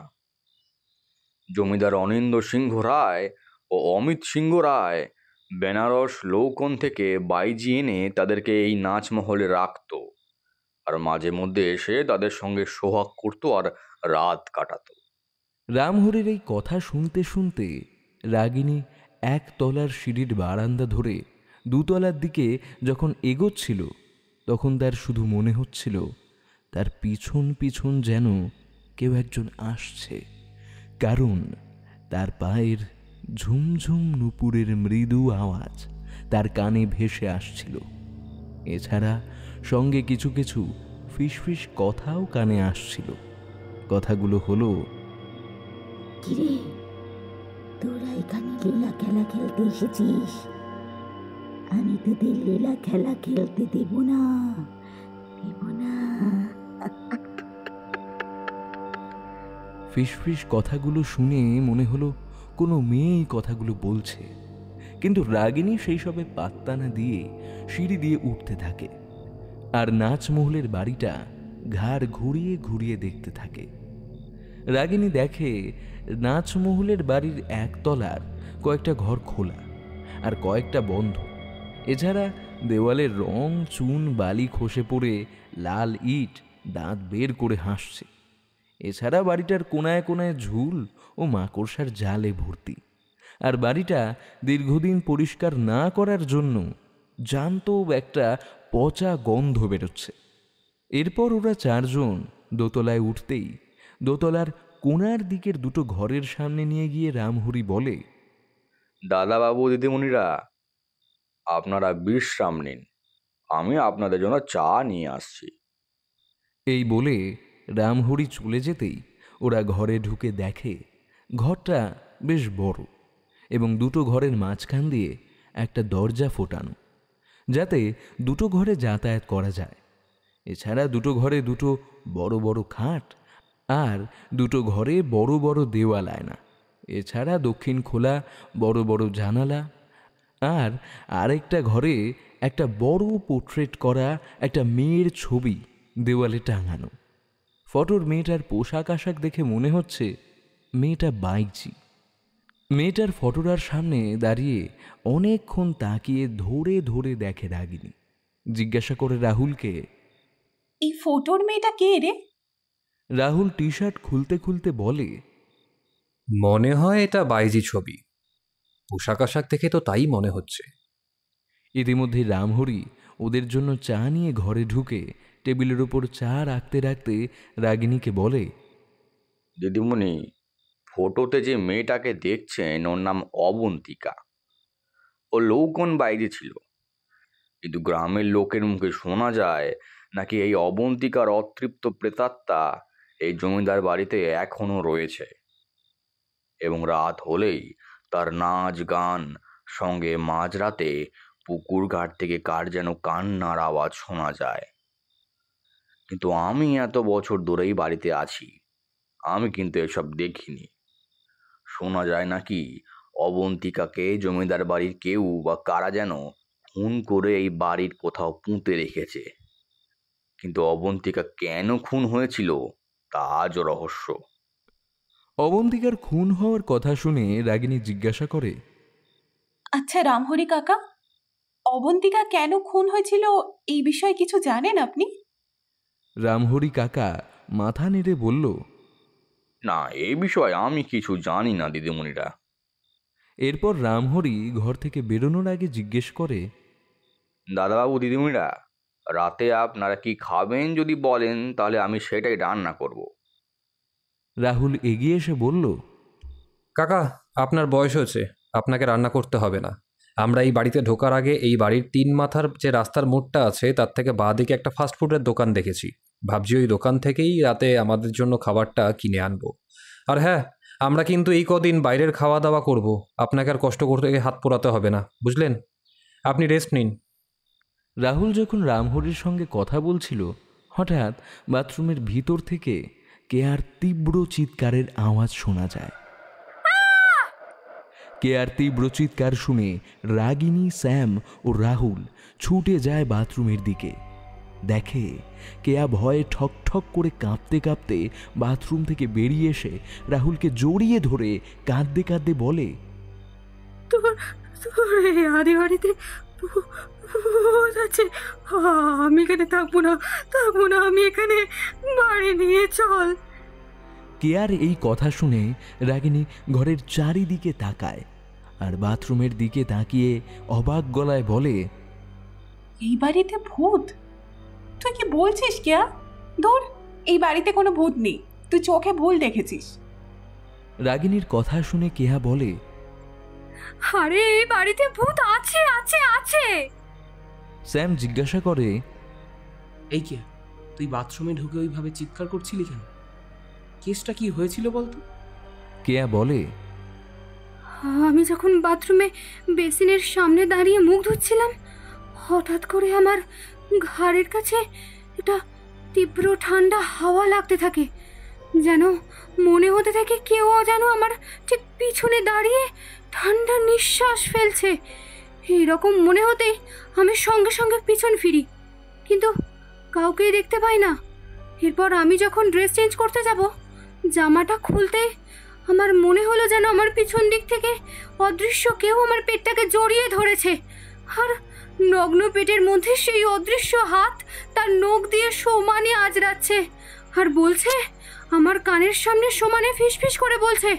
S11: জমিদার অনিন্দ সিংহ রায় ও অমিত সিংহ রায় বেনারস লৌকন থেকে বাইজি এনে তাদেরকে এই নাচমহলে রাখতো, আর মাঝে মধ্যে এসে তাদের সঙ্গে সোহাগ করতো আর রাত কাটাতো।
S2: রামহরির এই কথা শুনতে শুনতে রাগিনী 1 তলার সিঁড়ির বারান্দা ধরে 2 তলার দিকে যখন এগোচ্ছিল তখন তার শুধু মনে হচ্ছিল তার পিছন পিছন যেন কেউ একজন আসছে, কারণ তার পায়ের ঝুমঝুম নুপুরের মৃদু আওয়াজ তার কানে ভেসে আসছিল। এছাড়া সঙ্গে কিছু কিছু ফিসফিস কথাও কানে আসছিল। কথাগুলো হলো,
S3: কিরে, তোরা এখানে লীলা খেলা খেলতে এসেছিস? আমি তোদের লীলা খেলা খেলতে দেব না, দেব না।
S2: ফিসফিস কথাগুলো শুনে মনে হলো কোনো মেয়ে এই কথাগুলো বলছে, কিন্তু রাগিনী সেই সবে পাত্তা না দিয়ে সিঁড়ি দিয়ে উঠতে থাকে আর নাচমহলের বাড়িটা ঘাড় ঘুরিয়ে ঘুরিয়ে দেখতে থাকে। রাগিনী দেখে নাচমহলের বাড়ির 1 তলার কয়েকটা ঘর খোলা আর কয়েকটা বন্ধ। এছাড়া দেওয়ালের রং, চুন, বালি খসে পড়ে লাল ইট দাঁত বের করে হাসছে। এছাড়া বাড়িটার কোনায় কোনায় ঝুল ও মাকড়সার জালে ভর্তি, আর বাড়িটা দীর্ঘদিন পরিষ্কার না করার জন্য জ্যান্ত একটা পচা গন্ধ বেরোচ্ছে। এরপর ওরা 4 জন দোতলায় উঠতেই দোতলার কোনার দিকের 2টো ঘরের সামনে নিয়ে গিয়ে রামহরি বলে,
S11: দাদাবাবু, দিদিমণিরা, আপনারা বিশ্রাম নিন, আমি আপনাদের জন্য চা নিয়ে আসছি।
S2: এই বলে রামহরি চলে যেতেই ওরা ঘরে ঢুকে দেখে ঘরটা বেশ বড় এবং 2টো ঘরের মাঝখান দিয়ে একটা দরজা ফোটানো, যাতে 2টো ঘরে যাতায়াত করা যায়। এছাড়া 2টো ঘরে 2টো বড় বড় খাট আর 2টো ঘরে বড় বড় দেওয়াল আয়না। এছাড়া দক্ষিণ খোলা বড় বড় জানালা, আর আরেকটা ঘরে একটা বড় পোর্ট্রেট করা একটা মেয়ের ছবি দেওয়ালে টাঙানো। ফটোর মেয়েটার পোশাক আশাক দেখে মনে হচ্ছে মেয়েটা বাইজি। মেয়েটার ফটোটার সামনে দাঁড়িয়ে অনেকক্ষণ তাকিয়ে ধরে ধরে দেখে রাগিনী। জিজ্ঞাসা করে রাহুলকে,
S6: এই ফটোর মেয়েটা কে রে?
S2: রাহুল টি শার্ট খুলতে খুলতে বলে,
S7: মনে হয় এটা বাইজি ছবি, পোশাক আশাক দেখে তো তাই মনে হচ্ছে।
S2: ইতিমধ্যে রামহরি ওদের জন্য চা নিয়ে ঘরে ঢুকে টেবিলের ওপর চা রাখতে রাখতে রাগিনীকে বলে,
S11: দিদিমণি, ফটোতে যে মেয়েটাকে দেখছেন ওর নাম অবন্তিকা। ও লৌকন বাইরে ছিল, কিন্তু গ্রামের লোকের মুখে শোনা যায় নাকি এই অবন্তিকার অতৃপ্ত প্রেতাত্মা এই জমিদার বাড়িতে এখনো রয়েছে, এবং রাত হলেই তার নাচ গান, সঙ্গে মাঝরাতে পুকুর ঘাট থেকে কার যেন কান্নার আওয়াজ শোনা যায়। কিন্তু আমি এত বছর ধরেই বাড়িতে আছি, আমি কিন্তু এসব দেখিনি। শোনা যায় নাকি অবন্তিকাকে জমিদার বাড়ির কেউ বা কারা যেন খুন করে এই বাড়ির কোথাও পুঁতে রেখেছে, কিন্তু অবন্তিকা কেন খুন হয়েছিল তা আজও রহস্য।
S2: অবন্তিকার খুন হওয়ার কথা শুনে রাগিনী জিজ্ঞাসা করে,
S6: আচ্ছা রামহরি কাকা, অবন্তিকা কেন খুন হয়েছিল এই বিষয়ে কিছু জানেন আপনি?
S2: রামহরি কাকা মাথা নেড়ে বলল,
S11: না, এই বিষয়ে আমি কিছু জানি না দিদিমণিরা।
S2: এরপর রামহরি ঘর থেকে বেরোনোর আগে জিজ্ঞেস করে,
S11: দাদাবাবু দিদিমণিরা, রাতে আপনারা কি খাবেন যদি বলেন তাহলে আমি সেটাই রান্না করব।
S2: রাহুল এগিয়ে এসে বলল,
S7: কাকা, আপনার বয়স হয়েছে, আপনাকে রান্না করতে হবে না। আমরা এই বাড়িতে ঢোকার আগে এই বাড়ির 3 মাথার যে রাস্তার মোড়টা আছে তার থেকে বাঁদিকে একটা ফাস্টফুডের দোকান দেখেছি। ভাবছি ওই দোকান থেকেই রাতে আমাদের জন্য খাবারটা কিনে আনবো। আর হ্যাঁ, আমরা কিন্তু এই কদিন বাইরের খাওয়া দাওয়া করব, আপনাকে আর কষ্ট করতে হাত পোড়াতে হবে না, বুঝলেন? আপনি রেস্ট নিন।
S2: রাহুল যখন রামহরির সঙ্গে কথা বলছিল, হঠাৎ বাথরুমের ভিতর থেকে কেয়ার তীব্র চিৎকারের আওয়াজ শোনা যায়। কেয়ার তীব্র চিৎকার শুনে রাগিনী, স্যাম ও রাহুল ছুটে যায় বাথরুমের দিকে। দেখে কেয়া ভয়ে ঠক ঠক করে কাঁপতে কাঁপতে বাথরুম থেকে বেরিয়ে এসে রাহুলকে জড়িয়ে ধরে কাঁদতে কাঁদতে বলে,
S8: তোর এই আদি বাড়িতে ভূত আছে, আমি এখানে থাকবো না, আমি এখানে বাড়ি নিয়ে চল।
S2: কেয়ার এই কথা শুনে রাগিনী ঘরের চারিদিকে তাকায় আর বাথরুমের দিকে তাকিয়ে অবাক গলায় বলে,
S6: এই বাড়িতে ভূত? তুই কি বলছিস কেয়া? ধুর, এই বাড়িতে কোনো ভূত নেই, তুই চোখে ভুল দেখেছিস।
S2: রাগিনীর কথা শুনে কেয়া বলে,
S8: আরে এই বাড়িতে ভূত আছে আছে আছে।
S2: স্যাম জিজ্ঞাসা করে,
S10: এই কেয়া, তুই বাথরুমে ঢুকে ওইভাবে চিৎকার করছিলি কেন? কেসটা কি হয়েছিল বলতো?
S2: কেয়া বলে,
S8: আমি যখন বাথরুমে বেসিনের সামনে দাঁড়িয়ে মুখ ধুচ্ছিলাম, হঠাৎ করে আমার ঘাড়ের কাছে একটা তীব্র ঠান্ডা হাওয়া লাগতে থাকে, যেন মনে হতে থাকে কেউ যেন আমার ঠিক পিছনে দাঁড়িয়ে ঠান্ডা নিঃশ্বাস ফেলছে। এইরকম মনে হতেই আমি সঙ্গে সঙ্গে পিছন ফিরি, কিন্তু কাউকেই দেখতে পাই না। এরপর আমি যখন ড্রেস চেঞ্জ করতে যাব, জামাটা খুলতেই আমার মনে হলো যেন আমার পিছন দিক থেকে অদৃশ্য কেউ আমার পেটটাকে জড়িয়ে ধরেছে, আর নগ্ন পেটের মধ্যে সেই অদৃশ্য হাত তার নখ দিয়ে সমানে আঁচড়াচ্ছে আর বলছে, আমার কানের সামনে সমানে ফিসফিস করে বলছে,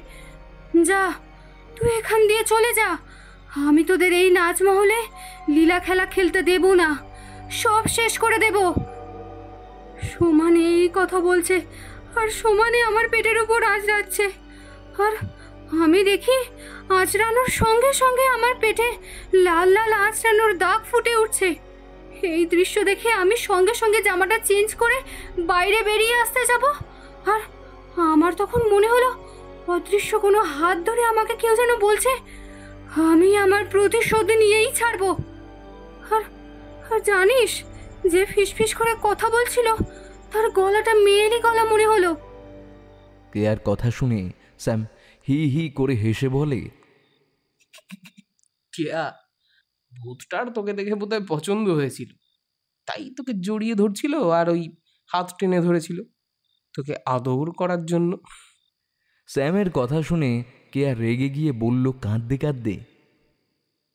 S8: যা, তুই এখান দিয়ে চলে যা, আমি তোদের এই নাচমহলে লীলা খেলা খেলতে দেব না, সব শেষ করে দেব। সমানে এই কথা বলছে আর সমানে আমার পেটের উপর আঁচড়াচ্ছে, আর আমি দেখি আঁচড়ানোর সঙ্গে সঙ্গে আমার পেটে লাল লাল আঁচড়ানোর দাগ ফুটে উঠছে। এই দৃশ্য দেখে আমি সঙ্গে সঙ্গে জামাটা চেঞ্জ করে বাইরে বেরিয়ে আসতে যাব, আর আমার তখন মনে হলো অদৃশ্য কোনো হাত ধরে আমাকে কেউ যেন বলছে, আমি আমার প্রতিশোধ নিয়েই ছাড়বো। আর জানিস, যে ফিসফিস করে কথা বলছিল তার গলাটা মেয়েরই গলা মনে হলো।
S2: কেয়ার কথা শুনে স্যাম হি হি করে হেসে বলে,
S10: কেয়া, ভূতটার তোকে দেখে বোধহয় পছন্দ হয়েছিল, তাই তোকে জড়িয়ে ধরছিল আর ওই হাত টেনে ধরেছিল তোকে আদর করার জন্য।
S2: স্যামের কথা শুনে কেয়া রেগে গিয়ে বলল কাঁদতে কাঁদতে,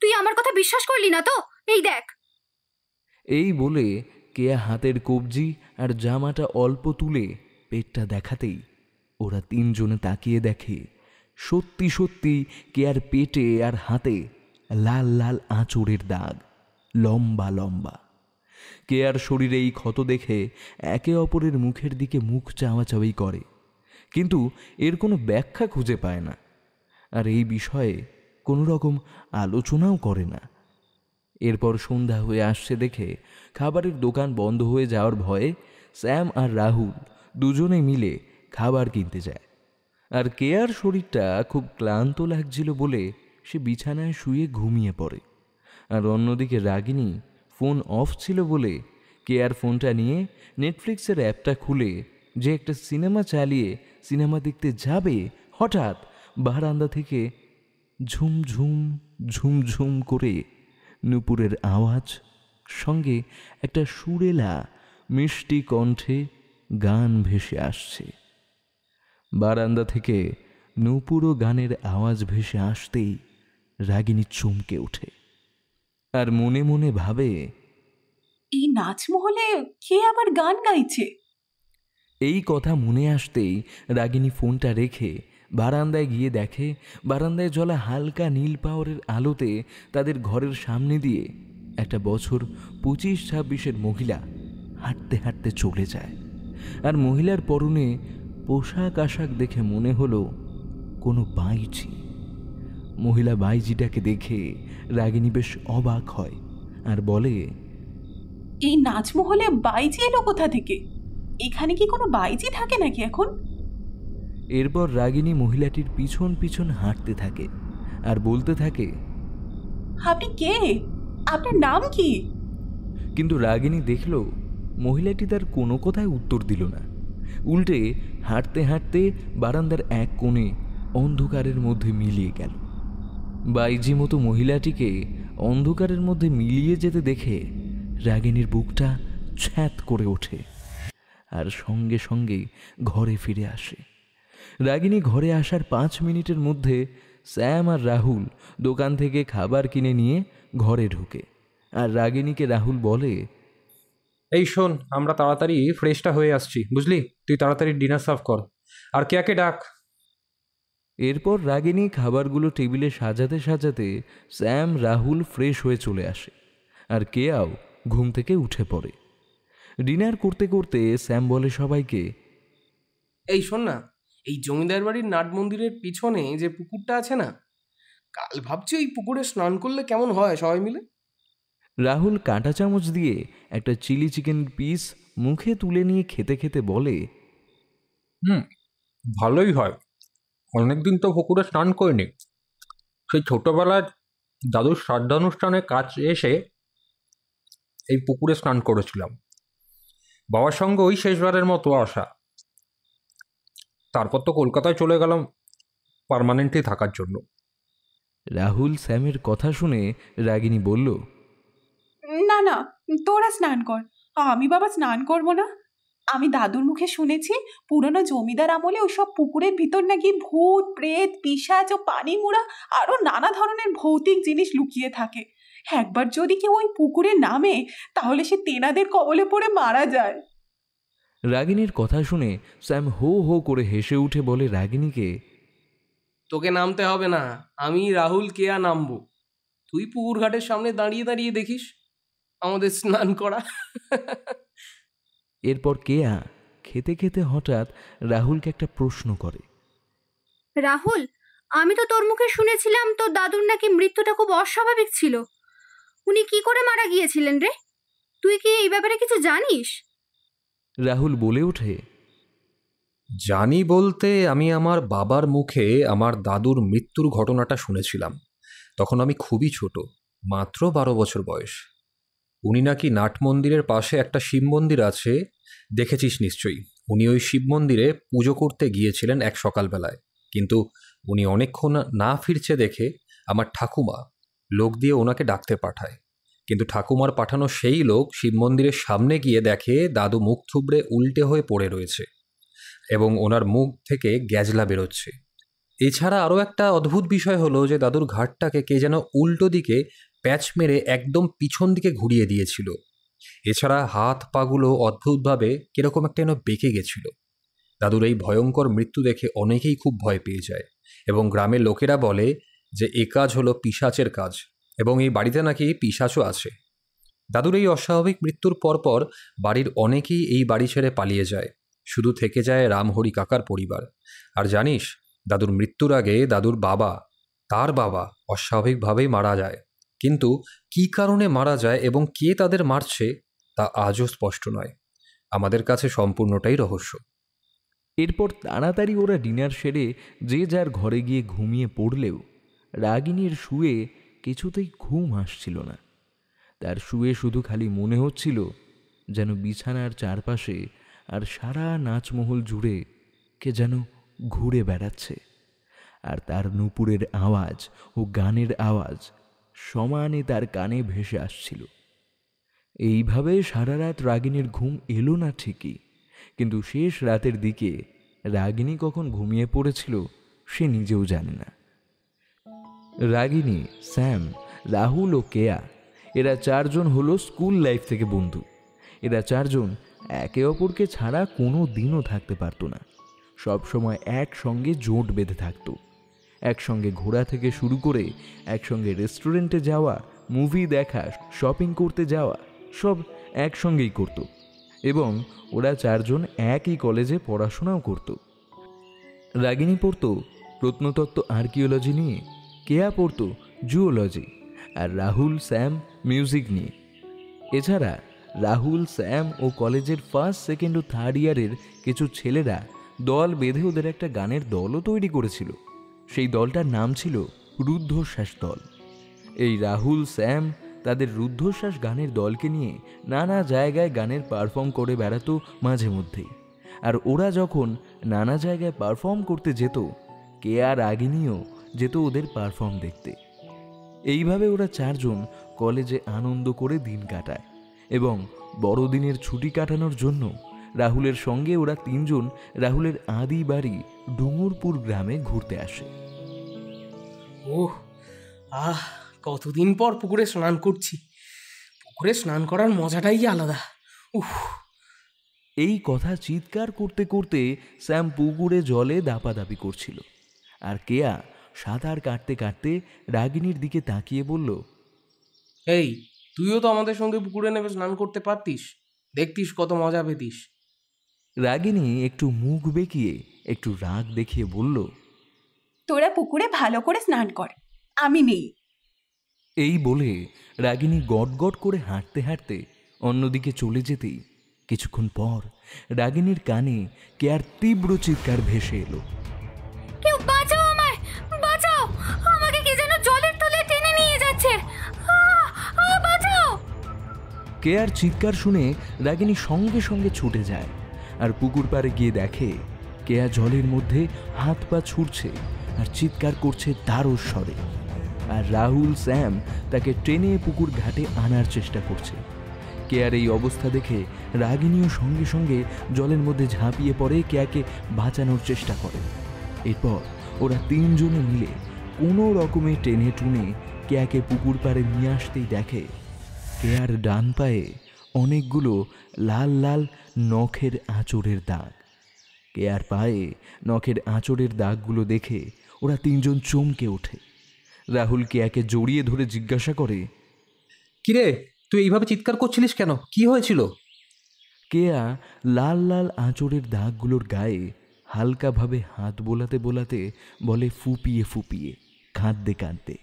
S8: তুই আমার কথা বিশ্বাস করলি না তো? এই দেখ।
S2: এই বলে কেয়া হাতের কবজি আর জামাটা অল্প তুলে পেটটা দেখাতেই ওরা 3 জনে তাকিয়ে দেখে সত্যি সত্যি কেয়ার পেটে আর হাতে লাল লাল আঁচড়ের দাগ, লম্বা লম্বা। কেয়ার শরীরে এই ক্ষত দেখে একে অপরের মুখের দিকে মুখ চাওয়াচাওয়ি করে, কিন্তু এর কোনো ব্যাখ্যা খুঁজে পায় না, আর এই বিষয়ে কোনো রকম আলোচনাও করে না। এরপর সন্ধ্যা হয়ে আসছে দেখে খাবারের দোকান বন্ধ হয়ে যাওয়ার ভয়ে স্যাম আর রাহুল দুজনে মিলে খাবার কিনতে যায়। আর কেয়ার শরীরটা খুব ক্লান্ত লাগছিল বলে সে বিছানায় শুয়ে ঘুমিয়ে পড়ে। আর অন্যদিকে রাগিনী ফোন অফ ছিল বলে কেয়ার ফোনটা নিয়ে নেটফ্লিক্সের অ্যাপটা খুলে যে একটা সিনেমা চালিয়ে সিনেমা দেখতে যাবে, হঠাৎ বারান্দা থেকে ঝুমঝুম ঝুমঝুম করে নূপুরের আওয়াজ, সঙ্গে একটা সুরেলা মিষ্টি কণ্ঠে গান ভেসে আসছে। বারান্দা থেকে নূপুর ও গানের আওয়াজ ভেসে আসতেই রাগিনী চমকে ওঠে আর মনে মনে ভাবে,
S6: এই নাচমহলে কে আবার গান গাইছে?
S2: এই কথা মনে আসতেই রাগিনী ফোনটা রেখে বারান্দায় গিয়ে দেখে বারান্দায় জ্বলা হালকা নীল পাওয়ারের আলোতে তাদের ঘরের সামনে দিয়ে একটা বছর 25-26-এর মহিলা হাঁটতে হাঁটতে চলে যায়। আর মহিলার পরনে পোশাক আশাক দেখে মনে হলো কোনো বাইজি। মহিলা বাইজিটাকে দেখে রাগিনী বেশ অবাক হয় আর বলে,
S6: এই নাচমহলে বাইজি এলো কোথা থেকে? এখানে কি কোনো বাইজি থাকে নাকি এখন?
S2: এরপর রাগিনী মহিলাটির পিছন পিছন হাঁটতে থাকে আর বলতে থাকে,
S6: আপনি কে? আপনার নাম কি?
S2: কিন্তু রাগিনী দেখল মহিলাটি তার কোনো কথায় উত্তর দিল না। উল্টে হাঁটতে হাঁটতে বারান্দার এক কোণে অন্ধকারের মধ্যে মিলিয়ে গেল। বাইজি মতো মহিলাটিকে অন্ধকারের মধ্যে মিলিয়ে যেতে দেখে রাগিনীর বুকটা ছ্যাঁত করে ওঠে আর সঙ্গে সঙ্গে ঘরে ফিরে আসে। রাগিনী ঘরে আসার 5 মিনিটের মধ্যে স্যাম আর রাহুল দোকান থেকে খাবার কিনে নিয়ে ঘরে ঢোকে। আর রাগিনীকে রাহুল বলে,
S7: এই শোন, আমরা তাড়াতাড়ি ফ্রেশটা হয়ে আসছি, বুঝলি? তুই তাড়াতাড়ি ডিনার সার্ভ কর আর কেয়াকে ডাক।
S2: এরপর রাগিনী খাবারগুলো টেবিলে সাজাতে সাজাতে স্যাম রাহুল ফ্রেশ হয়ে চলে আসে আর কেয়াও ঘুম থেকে উঠে পড়ে। ডিনার করতে করতে স্যাম বলে সবাইকে,
S10: এই শোন না, এই জমিদার বাড়ির নাট মন্দিরের পিছনে যে পুকুরটা আছে না, কাল ভাবছি ওই পুকুরে স্নান করলে কেমন হয় সবাই মিলে।
S2: রাহুল কাঁটা চামচ দিয়ে একটা চিলি চিকেন পিস মুখে তুলে নিয়ে খেতে খেতে বলে,
S7: ভালোই হয়। অনেকদিন তো পুকুরে স্নান করিনি। সেই ছোটবেলায় দাদুর শ্রাদ্ধানুষ্ঠানে কাজ এসে এই পুকুরে স্নান করেছিলাম। বাবার সঙ্গে ওই শেষবারের মতো আসা। তারপর তো কলকাতায় চলে গেলাম পার্মানেন্টলি থাকার জন্য।
S2: রাহুল স্যামের কথা শুনে রাগিনী বলল,
S6: না না, তোরা স্নান কর, আমি বাবা স্নান করব না। আমি দাদুর মুখে শুনেছি পুরনো জমিদার আমলে ওইসব পুকুরের ভিতর নাকি ভূত, প্রেত, পিশাচ ও পানি মুড়া আরো নানা ধরনের ভৌতিক জিনিস লুকিয়ে থাকে। একবার যদি কেউ ওই পুকুরে নামে তাহলে সে তেনাদের কবলে পড়ে মারা যায়।
S2: রাগিনীর কথা শুনে স্যাম হো হো করে হেসে উঠে বলে রাগিনীকে,
S10: তোকে নামতে হবে না, আমি রাহুল কেয়া নামবো। তুই পুকুর ঘাটের সামনে দাঁড়িয়ে দাঁড়িয়ে দেখিস আমাদের স্নান করা।
S2: এরপর কেয়া খেতে খেতে হঠাৎ রাহুলকে একটা প্রশ্ন করে,
S8: রাহুল, আমি তো তোর মুখে শুনেছিলাম তোর দাদুর নাকি মৃত্যুটা খুব অস্বাভাবিক ছিল। উনি কি করে মারা গিয়েছিলেন রে? তুই কি এই ব্যাপারে কিছু জানিস?
S2: রাহুল বলে ওঠে,
S7: জানি বলতে আমি আমার বাবার মুখে আমার দাদুর মৃত্যুর ঘটনাটা শুনেছিলাম। তখন আমি খুবই ছোট, মাত্র 12 বছর বয়স। উনি নাকি নাট মন্দিরের পাশে একটা শিব মন্দির আছে, দেখেছিস নিশ্চয়ই। উনি ওই শিব মন্দিরে পুজো করতে গিয়েছিলেন এক সকালবেলায়, কিন্তু উনি অনেকক্ষণ না ফিরছে দেখে আমার ঠাকুমা লোক দিয়ে ওনাকে ডাকতে পাঠায়। কিন্তু ঠাকুমার পাঠানো সেই লোক শিব মন্দিরের সামনে গিয়ে দেখে দাদু মুখ থুবড়ে উল্টে হয়ে পড়ে রয়েছে এবং ওনার মুখ থেকে গ্যাজলা বেরোচ্ছে। এছাড়া আরও একটা অদ্ভুত বিষয় হলো যে দাদুর ঘাটটাকে কে যেন উল্টো দিকে প্যাচ মেরে একদম পিছন দিকে ঘুরিয়ে দিয়েছিল। এছাড়া হাত পাগুলো অদ্ভুতভাবে কিরকম একটা যেন বেঁকে গেছিল। দাদুর এই ভয়ঙ্কর মৃত্যু দেখে অনেকেই খুব ভয় পেয়ে যায় এবং গ্রামের লোকেরা বলে যে এ কাজ হলো পিশাচের কাজ এবং এই বাড়িতে নাকি পিশাচও আছে। দাদুর এই অস্বাভাবিক মৃত্যুর পরপর বাড়ির অনেকেই এই বাড়ি ছেড়ে পালিয়ে যায়, শুধু থেকে যায় রামহরি কাকার পরিবার। আর জানিস, দাদুর মৃত্যুর আগে দাদুর বাবা, তার বাবা অস্বাভাবিকভাবেই মারা যায়, কিন্তু কী কারণে মারা যায় এবং কে তাদের মারছে তা আজও স্পষ্ট নয়। আমাদের কাছে সম্পূর্ণটাই রহস্য।
S2: এরপর তাড়াতাড়ি ওরা ডিনার সেরে যে যার ঘরে গিয়ে ঘুমিয়ে পড়লেও রাগিনীর শুয়ে কিছুতেই ঘুম আসছিল না। তার শুয়ে শুধু খালি মনে হচ্ছিল যেন বিছানার চারপাশে আর সারা নাচমহল জুড়ে কে যেন ঘুরে বেড়াচ্ছে, আর তার নুপুরের আওয়াজ ও গানের আওয়াজ সমানে তার কানে ভেসে আসছিল। এইভাবে সারা রাত রাগিনীর ঘুম এলো না ঠিকই, কিন্তু শেষ রাতের দিকে রাগিনী কখন ঘুমিয়ে পড়েছিল সে নিজেও জানে না। রাগিনী, স্যাম, রাহুল ও কেয়া এরা 4 জন হলো স্কুল লাইফ থেকে বন্ধু। এরা 4 জন একে অপরকে ছাড়া কোনো দিনও থাকতে পারত না। সবসময় একসঙ্গে জোট বেঁধে থাকতো। একসঙ্গে ঘোরা থেকে শুরু করে একসঙ্গে রেস্টুরেন্টে যাওয়া, মুভি দেখা, শপিং করতে যাওয়া সব একসঙ্গেই করত। এবং ওরা চারজন একই কলেজে পড়াশোনাও করত। রাগিনী পড়ত প্রত্নতত্ত্ব আর্কিওলজি নিয়ে, কেয়া পড়ত জুওলজি, আর রাহুল স্যাম মিউজিক নিয়ে। এছাড়া রাহুল, স্যাম ও কলেজের ফার্স্ট, সেকেন্ড ও থার্ড ইয়ারের কিছু ছেলেরা দল বেঁধে ওদের একটা গানের দলও তৈরি করেছিল। সেই দলটার নাম ছিল রুদ্ধশ্বাস দল। এই রাহুল, স্যাম তাদের রুদ্ধশ্বাস গানের দলকে নিয়ে নানা জায়গায় গানের পারফর্ম করে বেড়াতো মাঝে মধ্যেই। আর ওরা যখন নানা জায়গায় পারফর্ম করতে যেত, কেয়া রাগিনীও যেত ওদের পারফর্ম দেখতে। এইভাবে ওরা চারজন কলেজে আনন্দ করে দিন কাটায় এবং বড়দিনের ছুটি কাটানোর জন্য রাহুলের সঙ্গে ওরা তিনজন রাহুলের আদি বাড়ি ডুঙুরপুর গ্রামে ঘুরতে আসে।
S10: ওহ, কতদিন পর পুকুরে স্নান করছি। পুকুরে স্নান করার মজাটাই আলাদা। উফ।
S2: এই কথা চিৎকার করতে করতে স্যাম পুকুরে জলে দাপাদাপি করছিল, আর কেয়া সাঁতার কাটতে কাটতে রাগিনীর দিকে তাকিয়ে বলল,
S10: এই, তুইও তো আমাদের সঙ্গে পুকুরে নেমে স্নান করতে পারতিস, দেখতিস কত মজা পেতিস।
S2: রাগিনী একটু মুখ বেঁকিয়ে একটু রাগ দেখিয়ে বলল,
S6: তোরা পুকুরে ভালো করে স্নান কর, আমি নেই।
S2: এই বলে রাগিনী গটগট করে হাঁটতে হাঁটতে অন্যদিকে চলে যেতেই কিছুক্ষণ পর রাগিনীর কানে কেয়ার তীব্র চিৎকার ভেসে এলো,
S8: কেউ বাঁচাও আমায়, বাঁচাও, আমাকে কে যেন জলের তলায় টেনে নিয়ে যাচ্ছে, বাঁচাও।
S2: কেয়ার চিৎকার শুনে রাগিনী সঙ্গে সঙ্গে ছুটে যায় আর পুকুর পাড়ে গিয়ে দেখে কেয়া জলের মধ্যে হাত পা ছুটছে আর চিৎকার করছে দারুণ স্বরে। আর রাহুল, স্যাম তাকে টেনে পুকুর ঘাটে আনার চেষ্টা করছে। কেয়ার এই অবস্থা দেখে রাগিনীও সঙ্গে সঙ্গে জলের মধ্যে ঝাঁপিয়ে পড়ে কেয়াকে বাঁচানোর চেষ্টা করে। এরপর ওরা তিনজনে মিলে কোনো রকমে টেনে টুনে কেয়াকে পুকুর পাড়ে নিয়ে আসতেই দেখে কেয়ার ডান পায়ে অনেকগুলো লাল লাল নখের আঁচড়ের দাগ। কেয়ার পায়ে নখের আঁচড়ের দাগগুলো দেখে ওরা তিনজন চমকে ওঠে। রাহুল কেয়াকে জড়িয়ে ধরে জিজ্ঞাসা করে,
S7: কিরে, তুই এইভাবে চিৎকার করছিলিস কেন? কি হয়েছিল?
S2: কেয়া লাল লাল আঁচড়ের দাগগুলোর গায়ে হালকাভাবে হাত বোলাতে বোলাতে বলে ফুপিয়ে ফুপিয়ে, কাঁদতে কাঁদতে,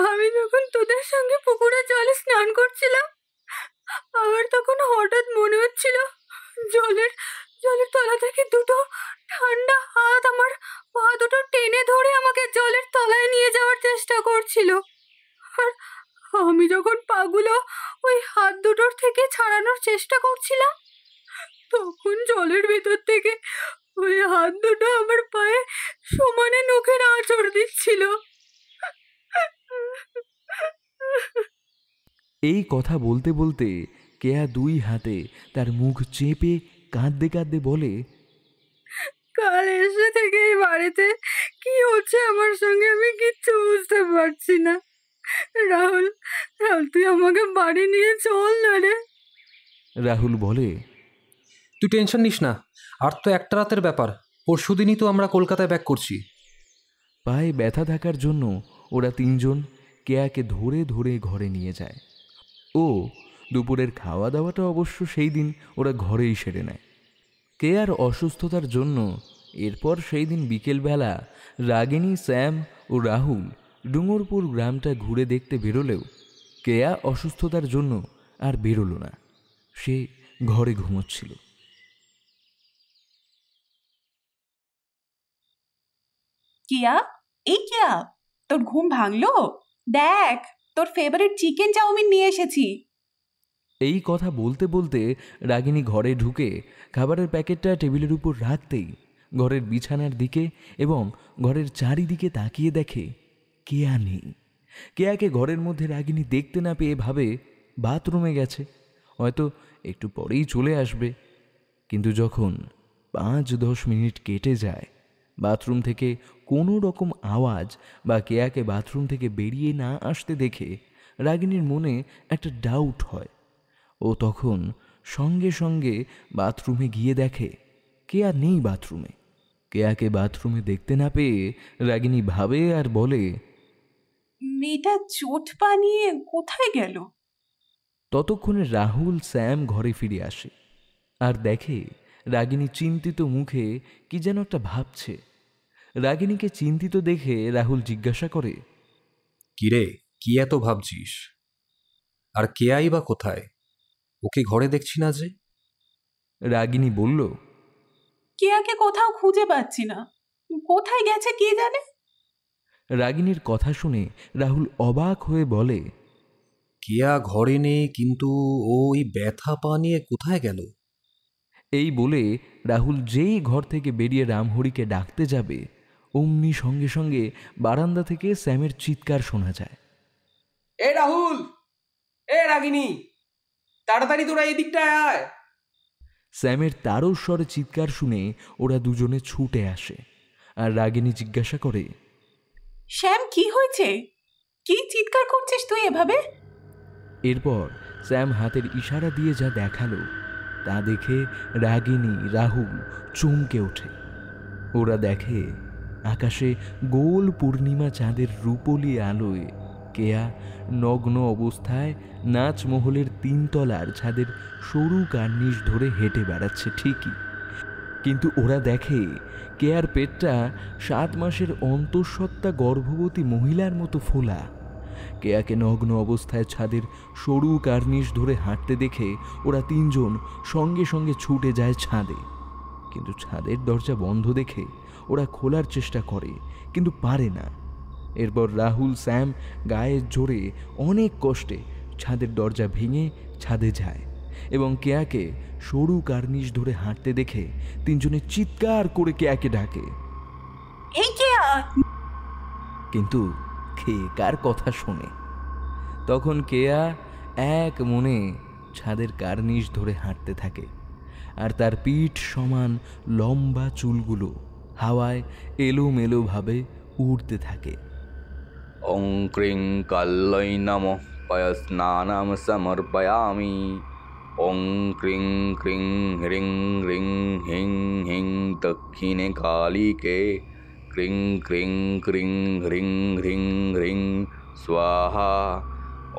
S8: আমি যখন তোদের সঙ্গে পুকুরে জলে স্নান করছিলাম, আমার তখন হঠাৎ মনে হচ্ছিল জলের তলা থেকে দুটো ঠান্ডা হাত আমার পা দুটো টেনে ধরে আমাকে জলের তলায় নিয়ে যাওয়ার চেষ্টা করছিল। আর আমি যখন পাগুলো ওই হাত দুটোর থেকে ছাড়ানোর চেষ্টা করছিলাম, তখন জলের ভেতর থেকে ওই হাত দুটো আমার পায়ে সমানে নখের আঁচড় দিচ্ছিল।
S2: এই কথা বলতে বলতে কেয়া দুই হাতে তার মুখ চেপে কাঁদতে কাঁদতে বলে,
S8: কাল এসে থেকে এই বাড়িতে কি হচ্ছে আমার সঙ্গে আমি কিচ্ছু বুঝতে পারছি না। রাহুল, তুই আমাকে বাড়ি নিয়ে চল না রে।
S2: রাহুল বলে,
S7: তুই টেনশন নিস না, আর তো একটা রাতের ব্যাপার, পরশুদিনই তো আমরা কলকাতায় ব্যাক করছি।
S2: পায়ে ব্যথা থাকার জন্য ওরা তিনজন কেয়াকে ধরে ধরে ঘরে নিয়ে যায়। ও দুপুরের খাওয়া দাওয়াটা অবশ্য সেই দিন ওরা ঘরেই সেরে নেয়। কেয়ার অসুস্থতার জন্য এরপর সেই দিন বিকেলবেলা রাগিনী, স্যাম ও রাহুল ডুঙুরপুর গ্রামটা ঘুরে দেখতে বেরোলেও কেয়া অসুস্থতার জন্য আর বেরোলো না, সে ঘরে ঘুমোচ্ছিল।
S6: কিয়া, এই কিয়া, তোর ঘুম ভাঙলো? দেখ, তোর ফেভারিট চিকেন চাউমিন নিয়ে এসেছি।
S2: এই কথা বলতে বলতে রাগিনী ঘরে ঢুকে খাবারের প্যাকেটটা টেবিলের উপর রাখতেই ঘরের বিছানার দিকে এবং ঘরের চারিদিকে তাকিয়ে দেখে কেয়া নেই। কেয়াকে ঘরের মধ্যে রাগিনী দেখতে না পেয়ে ভাবে বাথরুমে গেছে, হয়তো একটু পরেই চলে আসবে। কিন্তু যখন 5-10 মিনিট কেটে যায়, বাথরুম থেকে কোনো রকম আওয়াজ বা কেয়াকে বাথরুম থেকে বেরিয়ে না আসতে দেখে রাগিনীর মনে একটা ডাউট হয়। ও তখন সঙ্গে সঙ্গে বাথরুমে গিয়ে দেখে কেয়া নেই বাথরুমে। কেয়াকে বাথরুমে দেখতে না পেয়ে রাগিনী ভাবে আর বলে,
S6: মেয়েটা চোট পানিয়ে কোথায় গেল?
S2: ততক্ষণে রাহুল স্যাম ঘরে ফিরে আসে আর দেখে রাগিনী চিন্তিত মুখে কি যেন একটা ভাবছে। রাগিনীকে চিন্তিত দেখে রাহুল জিজ্ঞাসা করে,
S7: কিরে, কি এত ভাবছিস? আর কেয়াই বা কোথায়? ওকে ঘরে দেখছি না যে।
S2: রাগিনী বলল,
S6: কেয়াকে কোথাও খুঁজে পাচ্ছি না, কোথায় গেছে কে জানে।
S2: রাগিনীর কথা শুনে রাহুল অবাক হয়ে বলে,
S7: কেয়া ঘরে নেই, কিন্তু ওই ব্যথা পা নিয়ে কোথায় গেল?
S2: এই বলে রাহুল যেই ঘর থেকে বেরিয়ে রামহরিকে ডাকতে যাবে অমনি সঙ্গে সঙ্গে বারান্দা থেকে স্যামের চিৎকার শোনা যায়।
S10: এ রাহুল, এ রাগিনী, তাড়াতাড়ি তোরা এই দিকটায় আয়।
S2: স্যামের তারস্বরে চিৎকার শুনে ওরা দুজনে ছুটে আসে আর রাগিনী জিজ্ঞাসা করে,
S6: শ্যাম, কি হয়েছে? কি চিৎকার করছিস তুই এভাবে?
S2: এরপর স্যাম হাতের ইশারা দিয়ে যা দেখালো তা দেখে রাগিনী রাহুল চমকে ওঠে। ওরা দেখে আকাশে গোল পূর্ণিমা চাঁদের রূপলি আলোয় কেয়া নগ্ন অবস্থায় নাচমহলের 3 তলার ছাদের সরু কার্নিশ ধরে হেঁটে বেড়াচ্ছে ঠিকই, কিন্তু ওরা দেখে কেয়ার পেটটা 7 মাসের অন্তঃসত্ত্বা গর্ভবতী মহিলার মতো ফোলা। কেয়াকে নগ্ন অবস্থায় ছাদের সরু কার্নিশ ধরে হাঁটতে দেখে ওরা 3 জন সঙ্গে সঙ্গে ছুটে যায় ছাদে, কিন্তু ছাদের দরজা বন্ধ দেখে ওরা খোলার চেষ্টা করে কিন্তু পারে না। এরপর রাহুল স্যাম গায়ের জোরে অনেক কষ্টে ছাদের দরজা ভেঙে ছাদে যায় এবং কেয়াকে সরু কার্নিশ ধরে হাঁটতে দেখে 3 জনে চিৎকার করে কেয়াকে ডাকে,
S6: এই কেয়া।
S2: কিন্তু কে কার কথা শোনে? তখন কেয়া এক মনে ছাদের কার্নিশ ধরে হাঁটতে থাকে আর তার পিঠ সমান লম্বা চুলগুলো হাওয়ায় এলোমেলোভাবে উড়তে থাকে।
S11: ওং ক্রিং কাল্লৈ নমঃ পয়স্নানাম সমর্পয়ামি। ওং ক্রিং ক্রিং হ্রিং হ্রিং হিং হিং দক্ষিণে কালিকে। ক্রিং ক্রিং ক্রিং হ্রিং হ্রিং হ্রিং স্বাহা।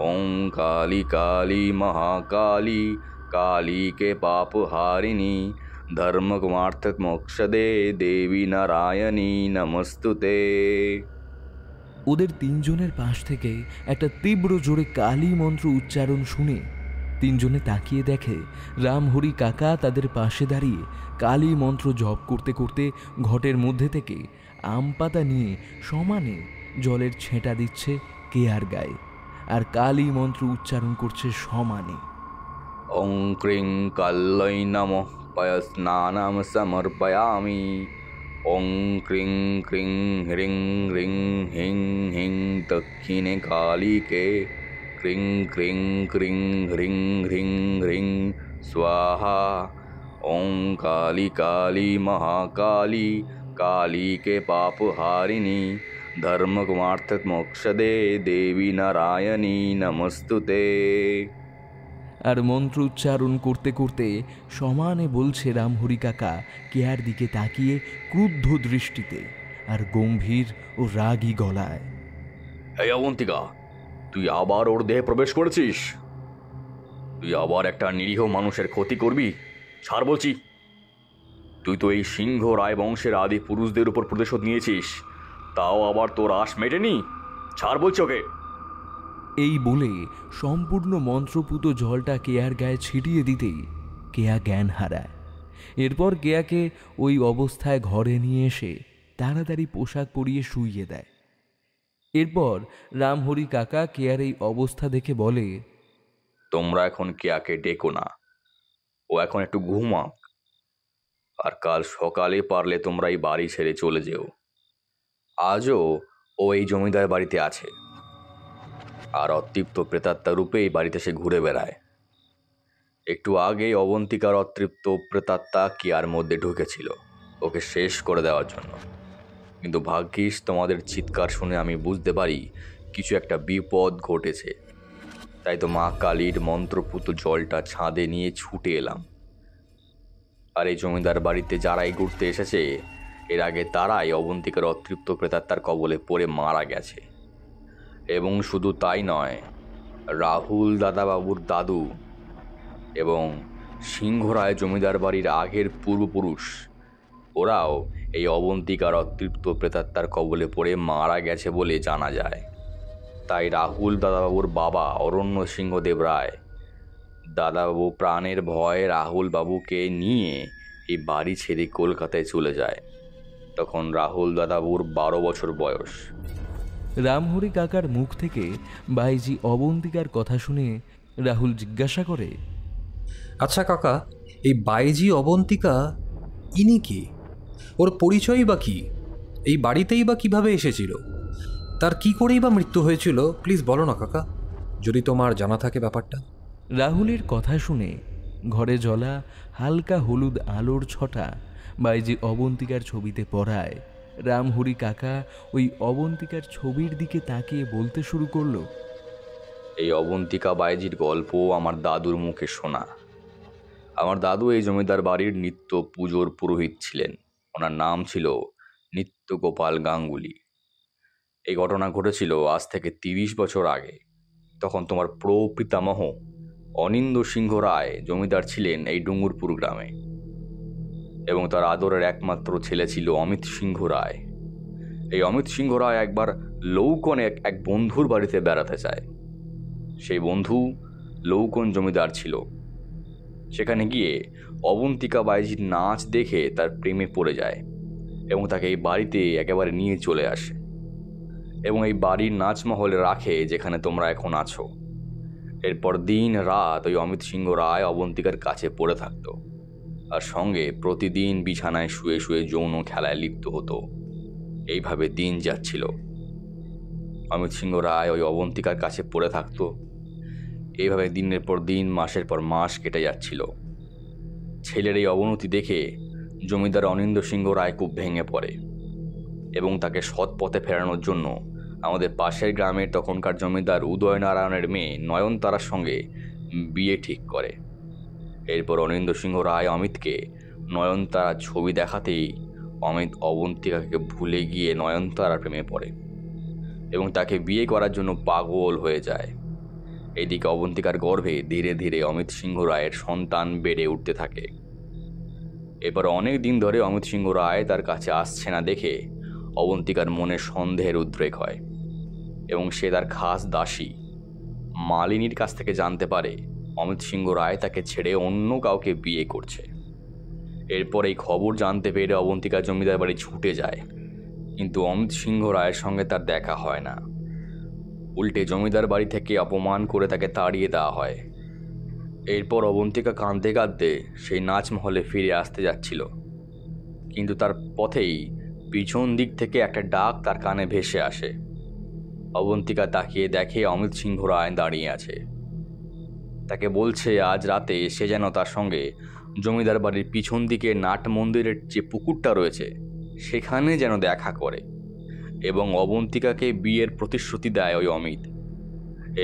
S11: ওং কালী কালী মহাকালী, কালীকে পাপহারিণী, ধর্মকুমার্থ মোক্ষদে দেবী নারায়ণী নমস্তুতে।
S2: ওদের 3 জনের পাশ থেকে একটা তীব্র জোরে কালী মন্ত্র উচ্চারণ শুনে 3 জনে তাকিয়ে দেখে রামহরি কাকা তাদের পাশে দাঁড়িয়ে কালী মন্ত্র জপ করতে করতে ঘটের মধ্যে থেকে আম পাতা নিয়ে সমানে জলের ছেঁটা দিচ্ছে কেয়ার গায়ে আর কালী মন্ত্র উচ্চারণ করছে সমানে।
S11: ওং ক্রিং কাল্লৈ নমঃ পয়স্নানাম সমর্পয়ামি। ওং ক্রিং ক্রিং হ্রিং হ্রিং হিং হিং দক্ষিণে কালিকে। ক্রিং ক্রিং ক্রিং হ্রিং হ্রিং হ্রিং স্বাহা। ওং কালী কালী মহাকালী, কালীকে পাপহারিণী, ধর্মকুমার্থ মোক্ষদে দেবী নারায়ণী নমস্তুতে।
S2: আর মন্ত্র উচ্চারণ করতে করতে সমানে বলছে রামহরি কাকা কেয়ার দিকে তাকিয়ে ক্রুদ্ধ দৃষ্টিতে আর গম্ভীর ও রাগী গলায়,
S11: এই অবন্তিকা, তুই আবার ওর দেহে প্রবেশ করেছিস? তুই আবার একটা নিরীহ মানুষের ক্ষতি করবি? ছাড় বলছি। তুই তো এই সিংহ রায় বংশের আদি পুরুষদের উপর প্রতিশোধ নিয়েছিস, তাও আবার তোর আশ মেটেনি। ছাড় বলছি ওকে।
S2: এই বলে সম্পূর্ণ মন্ত্রপুত জলটা কেয়ার গায়ে ছিটিয়ে দিতেই কেয়া জ্ঞান হারায়। এরপর কেয়াকে ওই অবস্থায় ঘরে নিয়ে এসে তাড়াতাড়ি পোশাক পরিয়ে শুইয়ে দেয়। এরপর রামহরি কাকা কেয়ার এই অবস্থা দেখে বলে,
S11: তোমরা এখন কেয়াকে ডেকো না, ও এখন একটু ঘুমাক, আর কাল সকালে পারলে তোমরা এই বাড়ি ছেড়ে চলে যেও। আজও ও এই জমিদার বাড়িতে আছে আর অতৃপ্ত প্রেতাত্মা রূপে এই বাড়িতে সে ঘুরে বেড়ায়। একটু আগেই অবন্তিকার অতৃপ্ত প্রেতাত্মা কেয়ার মধ্যে ঢুকেছিল ওকে শেষ করে দেওয়ার জন্য, কিন্তু ভাগ্যিস তোমাদের চিৎকার শুনে আমি বুঝতে পারি কিছু একটা বিপদ ঘটেছে। তাই তো মা কালীর মন্ত্রপুত জলটা ছাদে নিয়ে ছুটে এলাম। আর এই জমিদার বাড়িতে যারাই ঘুরতে এসেছে এর আগে তারাই অবন্তিকার অতৃপ্ত প্রেতাত্মার কবলে পড়ে মারা গেছে। এবং শুধু তাই নয়, রাহুল দাদাবাবুর দাদু এবং সিংহরায় জমিদার বাড়ির আগের পূর্বপুরুষ ওরাও এই অবন্তিকার অতৃপ্ত প্রেতাত্মার কবলে পড়ে মারা গেছে বলে জানা যায়। তাই রাহুল দাদাবাবুর বাবা অরণ্য সিংহদেব রায় দাদাবাবু প্রাণের ভয়ে রাহুল বাবুকে নিয়ে এই বাড়ি ছেড়ে কলকাতায় চলে যায়। তখন রাহুল দাদাবাবুর 12 বছর বয়স।
S2: রামহরি কাকার মুখ থেকে বাইজি অবন্তিকার কথা শুনে রাহুল জিজ্ঞাসা করে,
S7: আচ্ছা কাকা, এই বাইজি অবন্তিকা ইনি কি? ওর পরিচয়ই বা কি? এই বাড়িতেই বা কিভাবে এসেছিল? তার কি করেই বা মৃত্যু হয়েছিল? প্লিজ বলো না কাকা, যদি তোমার জানা থাকে ব্যাপারটা।
S2: রাহুলের কথা শুনে ঘরে জ্বলা হালকা হলুদ আলোর ছটা বাইজি অবন্তিকার ছবিতে পড়ায় রামহরি কাকা ওই অবন্তিকার ছবির দিকে তাকিয়ে বলতে শুরু করলো,
S11: এই অবন্তিকা বাইজির গল্প আমার দাদুর মুখে শোনা। আমার দাদু এই জমিদার বাড়ির নিত্য পুজোর পুরোহিত ছিলেন। ওনার নাম ছিল নিত্যগোপাল গাঙ্গুলি। এই ঘটনা ঘটেছিল আজ থেকে 30 বছর আগে। তখন তোমার প্রপিতামহ অনিন্দ সিংহ রায় জমিদার ছিলেন এই ডুঙ্গুরপুর গ্রামে, এবং তার আদরের একমাত্র ছেলে ছিল অমিত সিংহ রায়। এই অমিত সিংহ রায় একবার লৌকনে এক বন্ধুর বাড়িতে বেড়াতে যায়। সেই বন্ধু লৌকন জমিদার ছিল। সেখানে গিয়ে অবন্তিকা বাইজির নাচ দেখে তার প্রেমে পড়ে যায় এবং তাকে এই বাড়িতে একেবারে নিয়ে চলে আসে এবং এই বাড়ির নাচমহলে রাখে, যেখানে তোমরা এখন আছো। এরপর দিন রাত ওই অমিত সিংহ রায় অবন্তিকার কাছে পড়ে থাকতো, আর সঙ্গে প্রতিদিন বিছানায় শুয়ে শুয়ে যৌন খেলায় লিপ্ত হতো। এইভাবে দিন যাচ্ছিল। অমিত সিংহ রায় ওই অবন্তিকার কাছে পড়ে থাকতো। এইভাবে দিনের পর দিন, মাসের পর মাস কেটে যাচ্ছিল। ছেলের এই অবনতি দেখে জমিদার অনিন্দ সিংহ রায় খুব ভেঙে পড়ে এবং তাকে সৎ পথে ফেরানোর জন্য আমাদের পাশের গ্রামের তখনকার জমিদার উদয়নারায়ণের মেয়ে নয়নতারার সঙ্গে বিয়ে ঠিক করে। এরপর অনিন্দ সিংহ রায় অমিতকে নয়নতারার ছবি দেখাতেই অমিত অবন্তিকাকে ভুলে গিয়ে নয়নতারার প্রেমে পড়ে এবং তাকে বিয়ে করার জন্য পাগল হয়ে যায়। এদিকে অবন্তিকার গর্ভে ধীরে ধীরে অমিত সিংহ রায়ের সন্তান বেড়ে উঠতে থাকে। এরপর অনেক দিন ধরে অমিত সিংহ রায় তার কাছে আসছে না দেখে অবন্তিকার মনে সন্দেহের উদ্রেক হয় এবং সে তার খাস দাসী মালিনীর কাছ থেকে জানতে পারে অমিত সিংহ রায় তাকে ছেড়ে অন্য কাউকে বিয়ে করছে। এরপর এই খবর জানতে পেরে অবন্তিকা জমিদার বাড়ি ছুটে যায়, কিন্তু অমিত সিংহ রায়ের সঙ্গে তার দেখা হয় না। উল্টে জমিদার বাড়ি থেকে অপমান করে তাকে তাড়িয়ে দেওয়া হয়। এরপর অবন্তিকা কাঁদতে কাঁদতে সেই নাচমহলে ফিরে আসতে যাচ্ছিল, কিন্তু তার পথেই পিছন দিক থেকে একটা ডাক তার কানে ভেসে আসে। অবন্তিকা তাকিয়ে দেখে অমিত সিংহ রায় দাঁড়িয়ে আছে। তাকে বলছে আজ রাতে সে যেন তার সঙ্গে জমিদার বাড়ির পিছন দিকে নাট মন্দিরের যে পুকুরটা রয়েছে সেখানে যেন দেখা করে এবং অবন্তিকাকে বিয়ের প্রতিশ্রুতি দেয় ওই অমিত।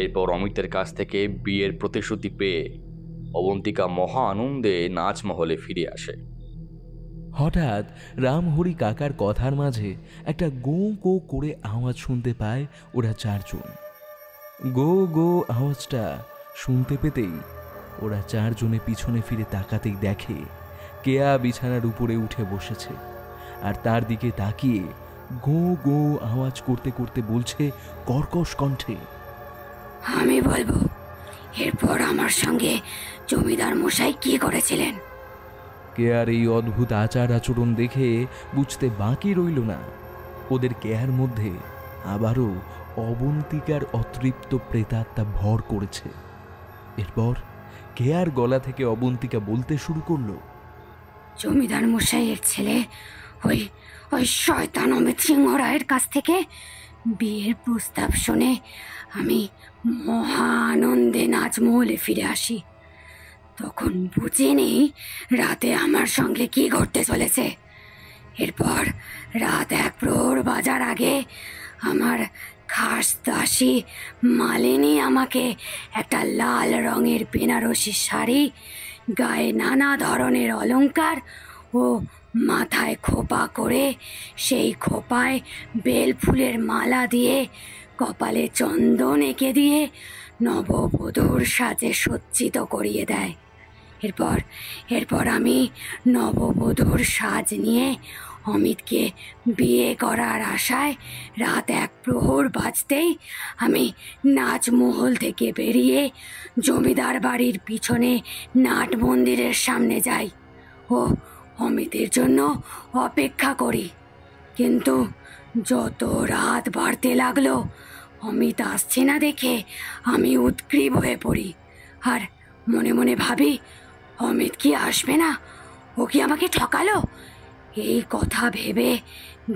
S11: এরপর অমিতের কাছ থেকে বিয়ের প্রতিশ্রুতি পেয়ে অবন্তিকা মহা আনন্দে নাচমহলে ফিরে আসে।
S2: হঠাৎ রামহরি কাকার কথার মাঝে একটা গো গো করে আওয়াজ শুনতে পায় ওরা চারজন। গো গো আওয়াজটা শুনতে পেতেই ওরা চারজনে পিছনে ফিরে তাকাতেই দেখে কেয়া বিছানার উপরে উঠে বসেছে আর তার দিকে তাকিয়ে গো গো আওয়াজ করতে করতে বলছে কর্কশ কণ্ঠে,
S12: আমি বলবো এরপর আমার সঙ্গে জমিদার মশাই কি করেছিলেন।
S2: কেয়ার এই অদ্ভুত আচার আচরণ দেখে বুঝতে বাকি রইল না ওদের কেয়ার মধ্যে আবারও অবন্তিকার অতৃপ্ত প্রেতাত্মা ভর করেছে। এরপর কেয়ার গলা থেকে অবন্তিকা বলতে শুরু করলো,
S12: জমিদার মশাইয়ের ছেলে ওই ওই শয়তান অমিত সিংহ রায়ের কাছ থেকে বিয়ের প্রস্তাব শুনে আমি মহা আনন্দে নাচমহলে ফিরে আসি। তখন বুঝিনি রাতে আমার সঙ্গে কি ঘটতে চলেছে। এরপর রাত 1 প্রহর বাজার আগে আমার খাস দাসী মালিনী আমাকে একটা লাল রঙের বেনারসি শাড়ি, গায়ে নানা ধরনের অলংকার ও মাথায় খোপা করে সেই খোপায় বেল ফুলের মালা দিয়ে কপালে চন্দন এঁকে দিয়ে নববধূর সাজে সজ্জিত করিয়ে দেয়। এরপর আমি নববধূর সাজ নিয়ে অমিতকে বিয়ে করার আশায় রাত 1 প্রহর বাজতেই আমি নাচমহল থেকে বেরিয়ে জমিদার বাড়ির পিছনে নাট মন্দিরের সামনে যাই ও অমিতের জন্য অপেক্ষা করি। কিন্তু যত রাত বাড়তে লাগলো অমিত আসছে না দেখে আমি উৎগ্রীব হয়ে পড়ি আর মনে মনে ভাবি, অমিত কি আসবে না? ও কি আমাকে ঠকালো? এই কথা ভেবে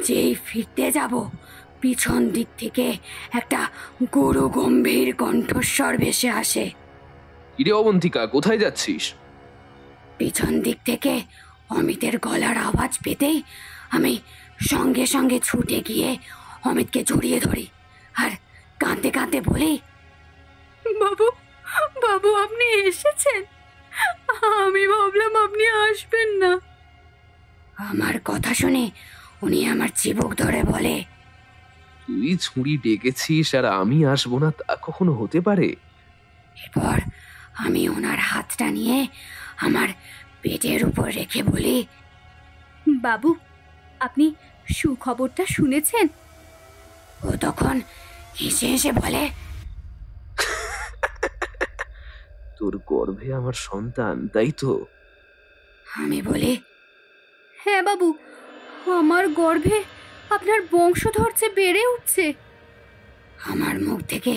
S12: যেই ফিরতে যাব, পিছন দিক থেকে একটা গুরু গম্ভীর কণ্ঠস্বর ভেসে আসে।
S1: কিরে অবন্তিকা, কোথায় যাচ্ছিস?
S12: পিছন দিক থেকে অমিতের গলার আওয়াজ পেতেই আমি সঙ্গে সঙ্গে ছুটে গিয়ে অমিতকে জড়িয়ে ধরি আর কাঁদতে কাঁদতে বলি,
S8: বাবু, বাবু আপনি এসেছেন? আমি ভাবলাম আপনি আসবেন না।
S12: আমার কথা শুনে উনি আমার চিবুক ধরে বলে,
S1: তুই ছুরি ডেকেছিস আর আমি আসবো না, তা কখনো হতে পারে?
S12: এরপর আমি ওনার হাতটা নিয়ে আমার পেটের উপর রেখে বলি,
S8: বাবু আপনি সুখবরটা শুনেছেন?
S12: ও তখন হেসে হেসে বলে,
S1: তোর গর্ভে আমার সন্তান, তাই তো?
S12: আমি বলি,
S8: হ্যাঁ বাবু, আমার গর্ভে আপনার বংশধর যে বেড়ে উঠছে।
S12: আমার মুখ থেকে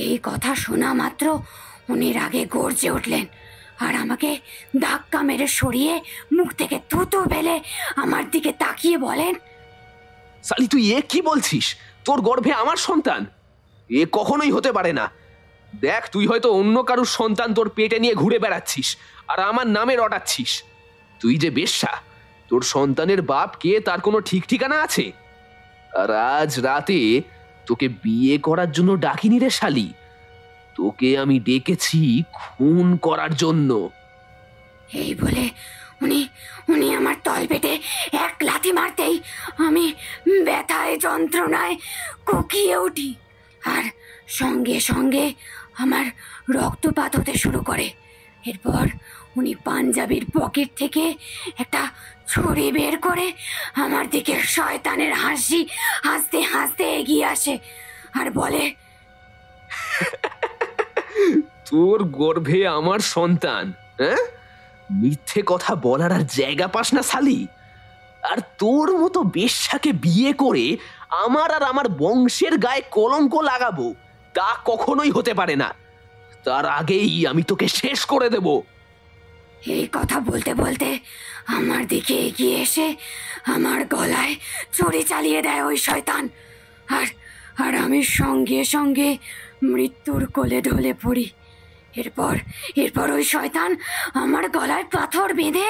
S12: এই কথা শোনা মাত্র উনি রাগে গর্জে উঠলেন আর আমাকে ধাক্কা মেরে সরিয়ে মুখ থেকে থুতু ফেলে আমার দিকে তাকিয়ে বলেন,
S1: সালি তুই এ কি বলছিস? তোর গর্ভে আমার সন্তান? এ কখনোই হতে পারে না। দেখ, তুই হয়তো অন্য কারুর সন্তান তোর পেটে নিয়ে ঘুরে বেড়াচ্ছিস আর আমার নামে রটাচ্ছিস। তুই যে বেশ্যা, তোর সন্তানের বাপ কে তার কোনো ঠিক ঠিকানা আছে? আর আজ রাতে তোকে বিয়ে করার জন্য ডাকিনি রে শালি, তোকে আমি ডেকেছি খুন করার জন্য।
S12: এই বলে উনি আমার তলপেটে এক লাথি মারতেই আমি ব্যথায় যন্ত্রণায় কুকিয়ে উঠি আর সঙ্গে সঙ্গে আমার রক্তপাত হতে শুরু করে। এরপর উনি পাঞ্জাবির পকেট থেকে একটা ছুরি বের করে আমার দিকে শয়তানের হাসি হাসতে হাসতে এগিয়ে আসে আর বলে,
S1: তোর গর্ভে আমার সন্তান? হ্যাঁ, মিথ্যে কথা বলার আর জায়গা পাস না শালি। আর তোর মতো বেশ্যাকে বিয়ে করে আমার আর আমার বংশের গায়ে কলঙ্ক লাগাবো, তা কখনোই হতে পারে না। তার আগেই আমি তোকে শেষ করে দেব।
S12: এই কথা বলতে বলতে আমার দিকে এগিয়ে এসে আমার গলায় ছুরি চালিয়ে দেয় ওই শয়তান আর আমি সঙ্গে সঙ্গে মৃত্যুর কোলে ঢলে পড়ি। এরপর ওই শয়তান আমার গলায় পাথর বেঁধে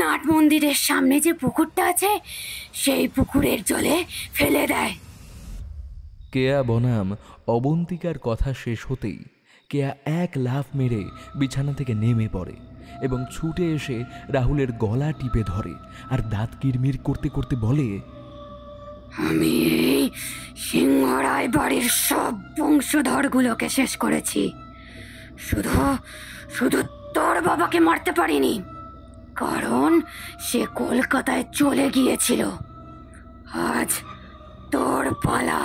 S12: নাট মন্দিরের সামনে যে পুকুরটা আছে সেই পুকুরের জলে ফেলে দেয়।
S2: কেয়া বনাম অবন্তিকার কথা শেষ হতেই কেয়া এক লাফ মেরে বিছানা থেকে নেমে পড়ে এবং ছুটে এসে রাহুলের গলা টিপে ধরে আর দাঁত কিরমির করতে করতে বলে,
S12: আমি এই সিংহরায় বাড়ির সব বংশধরগুলোকে শেষ করেছি, শুধু তোর বাবাকে মারতে পারিনি, কারণ সে কলকাতায় চলে গিয়েছিল। আজ তোর পালা।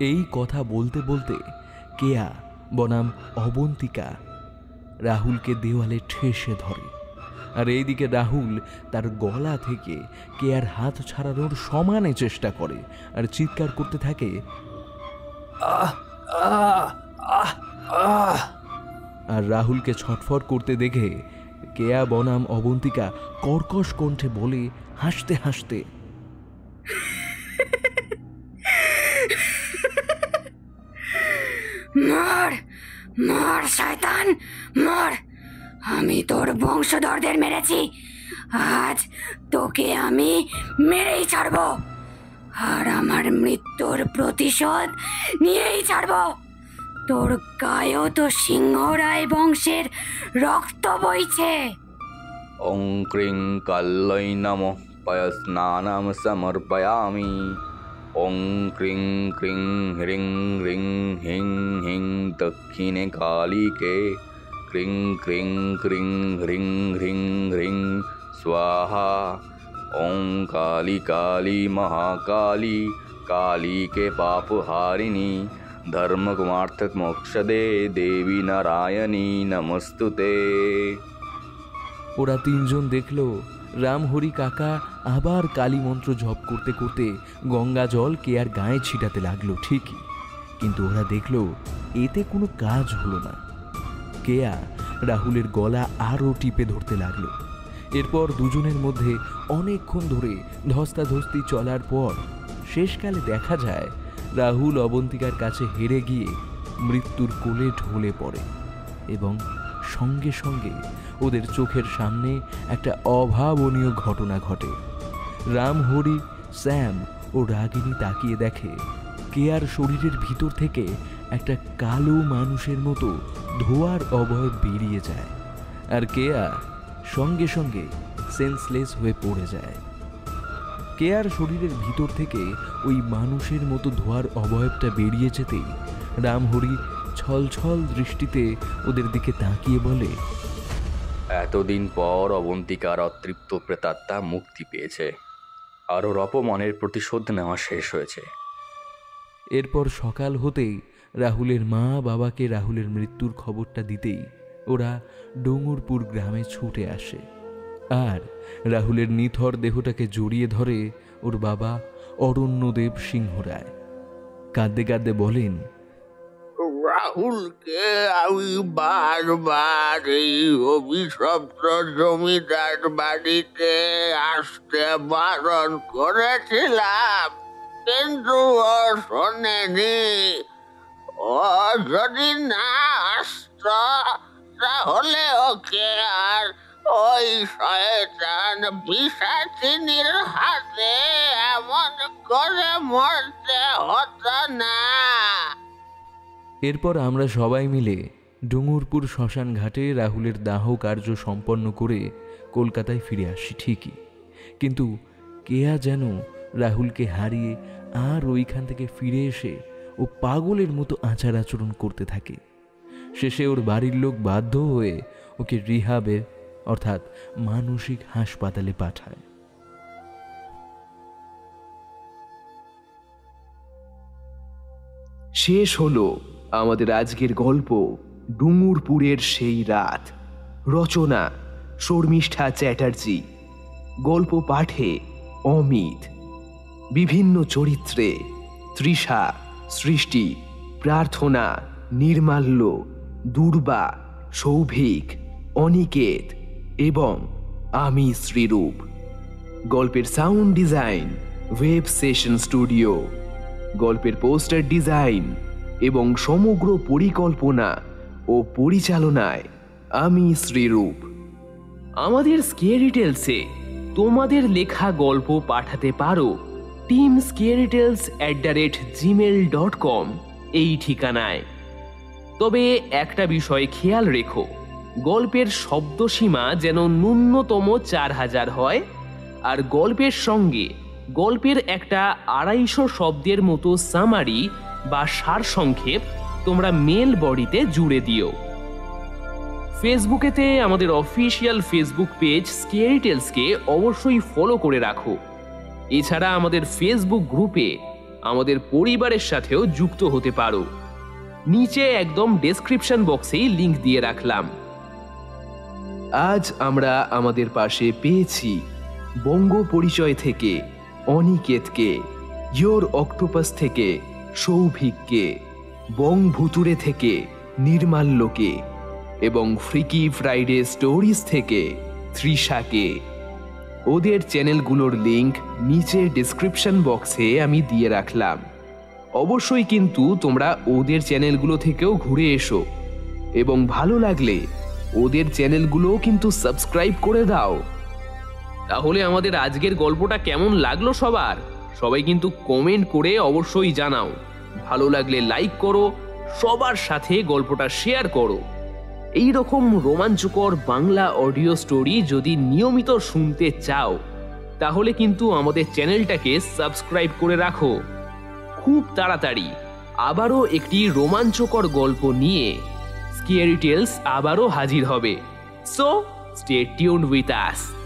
S2: এই কথা বলতে বলতে কেয়া বনাম অবন্তিকা রাহুলকে দেওয়ালে ঠেসে ধরে আর এইদিকে রাহুল তার গলা থেকে কেয়ার হাত ছাড়ানোর সমানে চেষ্টা করে আর চিৎকার করতে থাকে,
S1: আহ আহ আহ আহ।
S2: আর রাহুলকে ছটফট করতে দেখে কেয়া বনাম অবন্তিকা কর্কশ কণ্ঠে বলে হাসতে হাসতে,
S12: মর মর শয়তান মর, আমি তোর বংশধরদের মেরেছি, আজ তোকে আমি মেরেই ছাড়বো। আর আমার মৃত্যুর প্রতিশোধ নিয়েই ছাড়ব। তোর গায়েও তো সিংহরায় বংশের রক্ত বইছে।
S11: ওং ক্রিং কাল্লৈ নমঃ পয়স্নানাম সমর্পয়ামি। ওং ক্রিং ক্রিং হ্রিং হ্রিং হিং হিং দক্ষিণে কালীকে। ক্রিং ক্রিং ক্রিং হ্রিং হ্রিং হ্রিং स्वाहा। ओं काली काली महाकाली काली के पाप हारिणी धर्म कुमार्थ मोक्षदे देवी नारायणी नमस्तुते।
S2: ওরা তিনজন দেখলো রামহরি কাকা আবার কালী মন্ত্র জপ করতে করতে গঙ্গা জল কেয়ার গায়ে ছিটাতে লাগলো ঠিকই, কিন্তু ওরা দেখলো এতে কোনো কাজ হলো না। কেয়া রাহুলের গলা আরও টিপে ধরতে লাগলো। এরপর দুজনের মধ্যে অনেকক্ষণ ধরে ধস্তাধস্তি চলার পর শেষকালে দেখা যায় রাহুল অবন্তিকার কাছে হেরে গিয়ে মৃত্যুর কোলে ঢলে পড়ে এবং সঙ্গে সঙ্গে ওদের চোখের সামনে একটা অভাবনীয় ঘটনা ঘটে। রামহরি, শ্যাম ও রাগিনী তাকিয়ে দেখে কেয়ার শরীরের ভিতর থেকে একটা কালো মানুষের মতো ধোঁয়ার অবয়ব বেরিয়ে যায়, আর কেয়া সঙ্গে সঙ্গে সেন্সলেস হয়ে পড়ে যায়। কেয়ার শরীরের ভিতর থেকে ওই মানুষের মতো ধোঁয়ার অবয়বটা বেরিয়ে যেতেই রামহরি ছলছল দৃষ্টিতে ওদের দিকে তাকিয়ে বলে,
S11: এতদিন পর অবন্তিকার অতৃপ্ত প্রেতাত্মা মুক্তি পেয়েছে, আর ওর অপমানের প্রতিশোধ নেওয়া শেষ হয়েছে।
S2: এরপর সকাল হতেই রাহুলের মা বাবাকে রাহুলের মৃত্যুর খবরটা দিতেই ওরা ডুঙুরপুর গ্রামে ছুটে আসে, আর রাহুলের নিথর দেহটাকে জড়িয়ে ধরে ওর বাবা অরণ্যদেব সিংহরায়। কাঁদতে কাঁদতে বলেন,
S9: রাহুলকে আমি বারবার এই অভিশপ্ত জমিদার বাড়িতে আসতে বারণ করেছিলাম, কিন্তু ও শোনেনি। ও যদি না আসত তাহলে ওকে আর ওই শয়তান পিশাচিনীর হাতে এমন করে মরতে হতো না।
S2: এরপর আমরা সবাই মিলে ডুঙুরপুর শ্মশান ঘাটে রাহুলের দাহ কার্য সম্পন্ন করে কলকাতায় ফিরে আসি ঠিকই, কিন্তু কেয়া যেন রাহুলকে হারিয়ে আর ওইখান থেকে ফিরে এসে ও পাগলের মতো আচার আচরণ করতে থাকে। শেষে ওর বাড়ির লোক বাধ্য হয়ে ওকে রিহাবে অর্থাৎ মানসিক হাসপাতালে পাঠায়।
S1: শেষ হলো আমাদের আজকের গল্প ডুঙুরপুরের সেই রাত। রচনা শর্মিষ্ঠা চ্যাটার্জি, গল্প পাঠে অমিত, বিভিন্ন চরিত্রে তৃষা, সৃষ্টি, প্রার্থনা, নির্মাল্য, দুর্বা, সৌভিক, অনিকেত এবং আমি শ্রীরূপ। গল্পের sound design web session studio. গল্পের পোস্টার ডিজাইন এবং সমগ্র পরিকল্পনা ও পরিচালনায় আমি শ্রীরূপ। আমাদের স্কেয়ারি টেলসে তোমাদের লেখা গল্প পাঠাতে পারো teamscarytales@gmail.com এই ঠিকানায়। তবে একটা বিষয় খেয়াল রেখো, গল্পের শব্দসীমা যেন ন্যূনতম 4000 হয়, আর গল্পের সঙ্গে গল্পের একটা 250 শব্দের মতো সামারি বা সারসংক্ষেপ তোমরা মেল বডিতে জুড়ে দিও। ফেসবুকেতে আমাদের অফিসিয়াল ফেসবুক পেজ স্কেয়ারি টেলসকে অবশ্যই ফলো করে রাখো। এছাড়া আমাদের ফেসবুক গ্রুপে আমাদের পরিবারের সাথেও যুক্ত হতে পারো। নিচে একদম ডেসক্রিপশন বক্সেই লিংক দিয়ে রাখলাম। আজ আমরা আমাদের পাশে পেয়েছি বঙ্গ পরিচয় থেকে অনিকেতকে, ইয়োর অক্টোপাস থেকে সৌভিককে, বং ভুতুরে থেকে নির্মাল্যকে এবং ফ্রিকি ফ্রাইডে স্টোরিজ থেকে তৃষাকে। ওদের চ্যানেলগুলোর লিংক নিচে ডেসক্রিপশন বক্সে আমি দিয়ে রাখলাম। অবশ্যই কিন্তু তোমরা ওদের চ্যানেলগুলো থেকেও ঘুরে এসো এবং ভালো লাগলে ওদের চ্যানেলগুলোও কিন্তু সাবস্ক্রাইব করে দাও। তাহলে আমাদের আজকের গল্পটা কেমন লাগলো সবার সবাই কিন্তু কমেন্ট করে অবশ্যই জানাও। ভালো লাগলে লাইক করো, সবার সাথে গল্পটা শেয়ার করো। এই রকম রোমাঞ্চকর বাংলা অডিও স্টোরি যদি নিয়মিত শুনতে চাও তাহলে কিন্তু আমাদের চ্যানেলটাকে সাবস্ক্রাইব করে রাখো। খুব তাড়াতাড়ি আবারও একটি রোমাঞ্চকর গল্প নিয়ে স্কেয়ারি টেলস আবারও হাজির হবে। So stay tuned with us.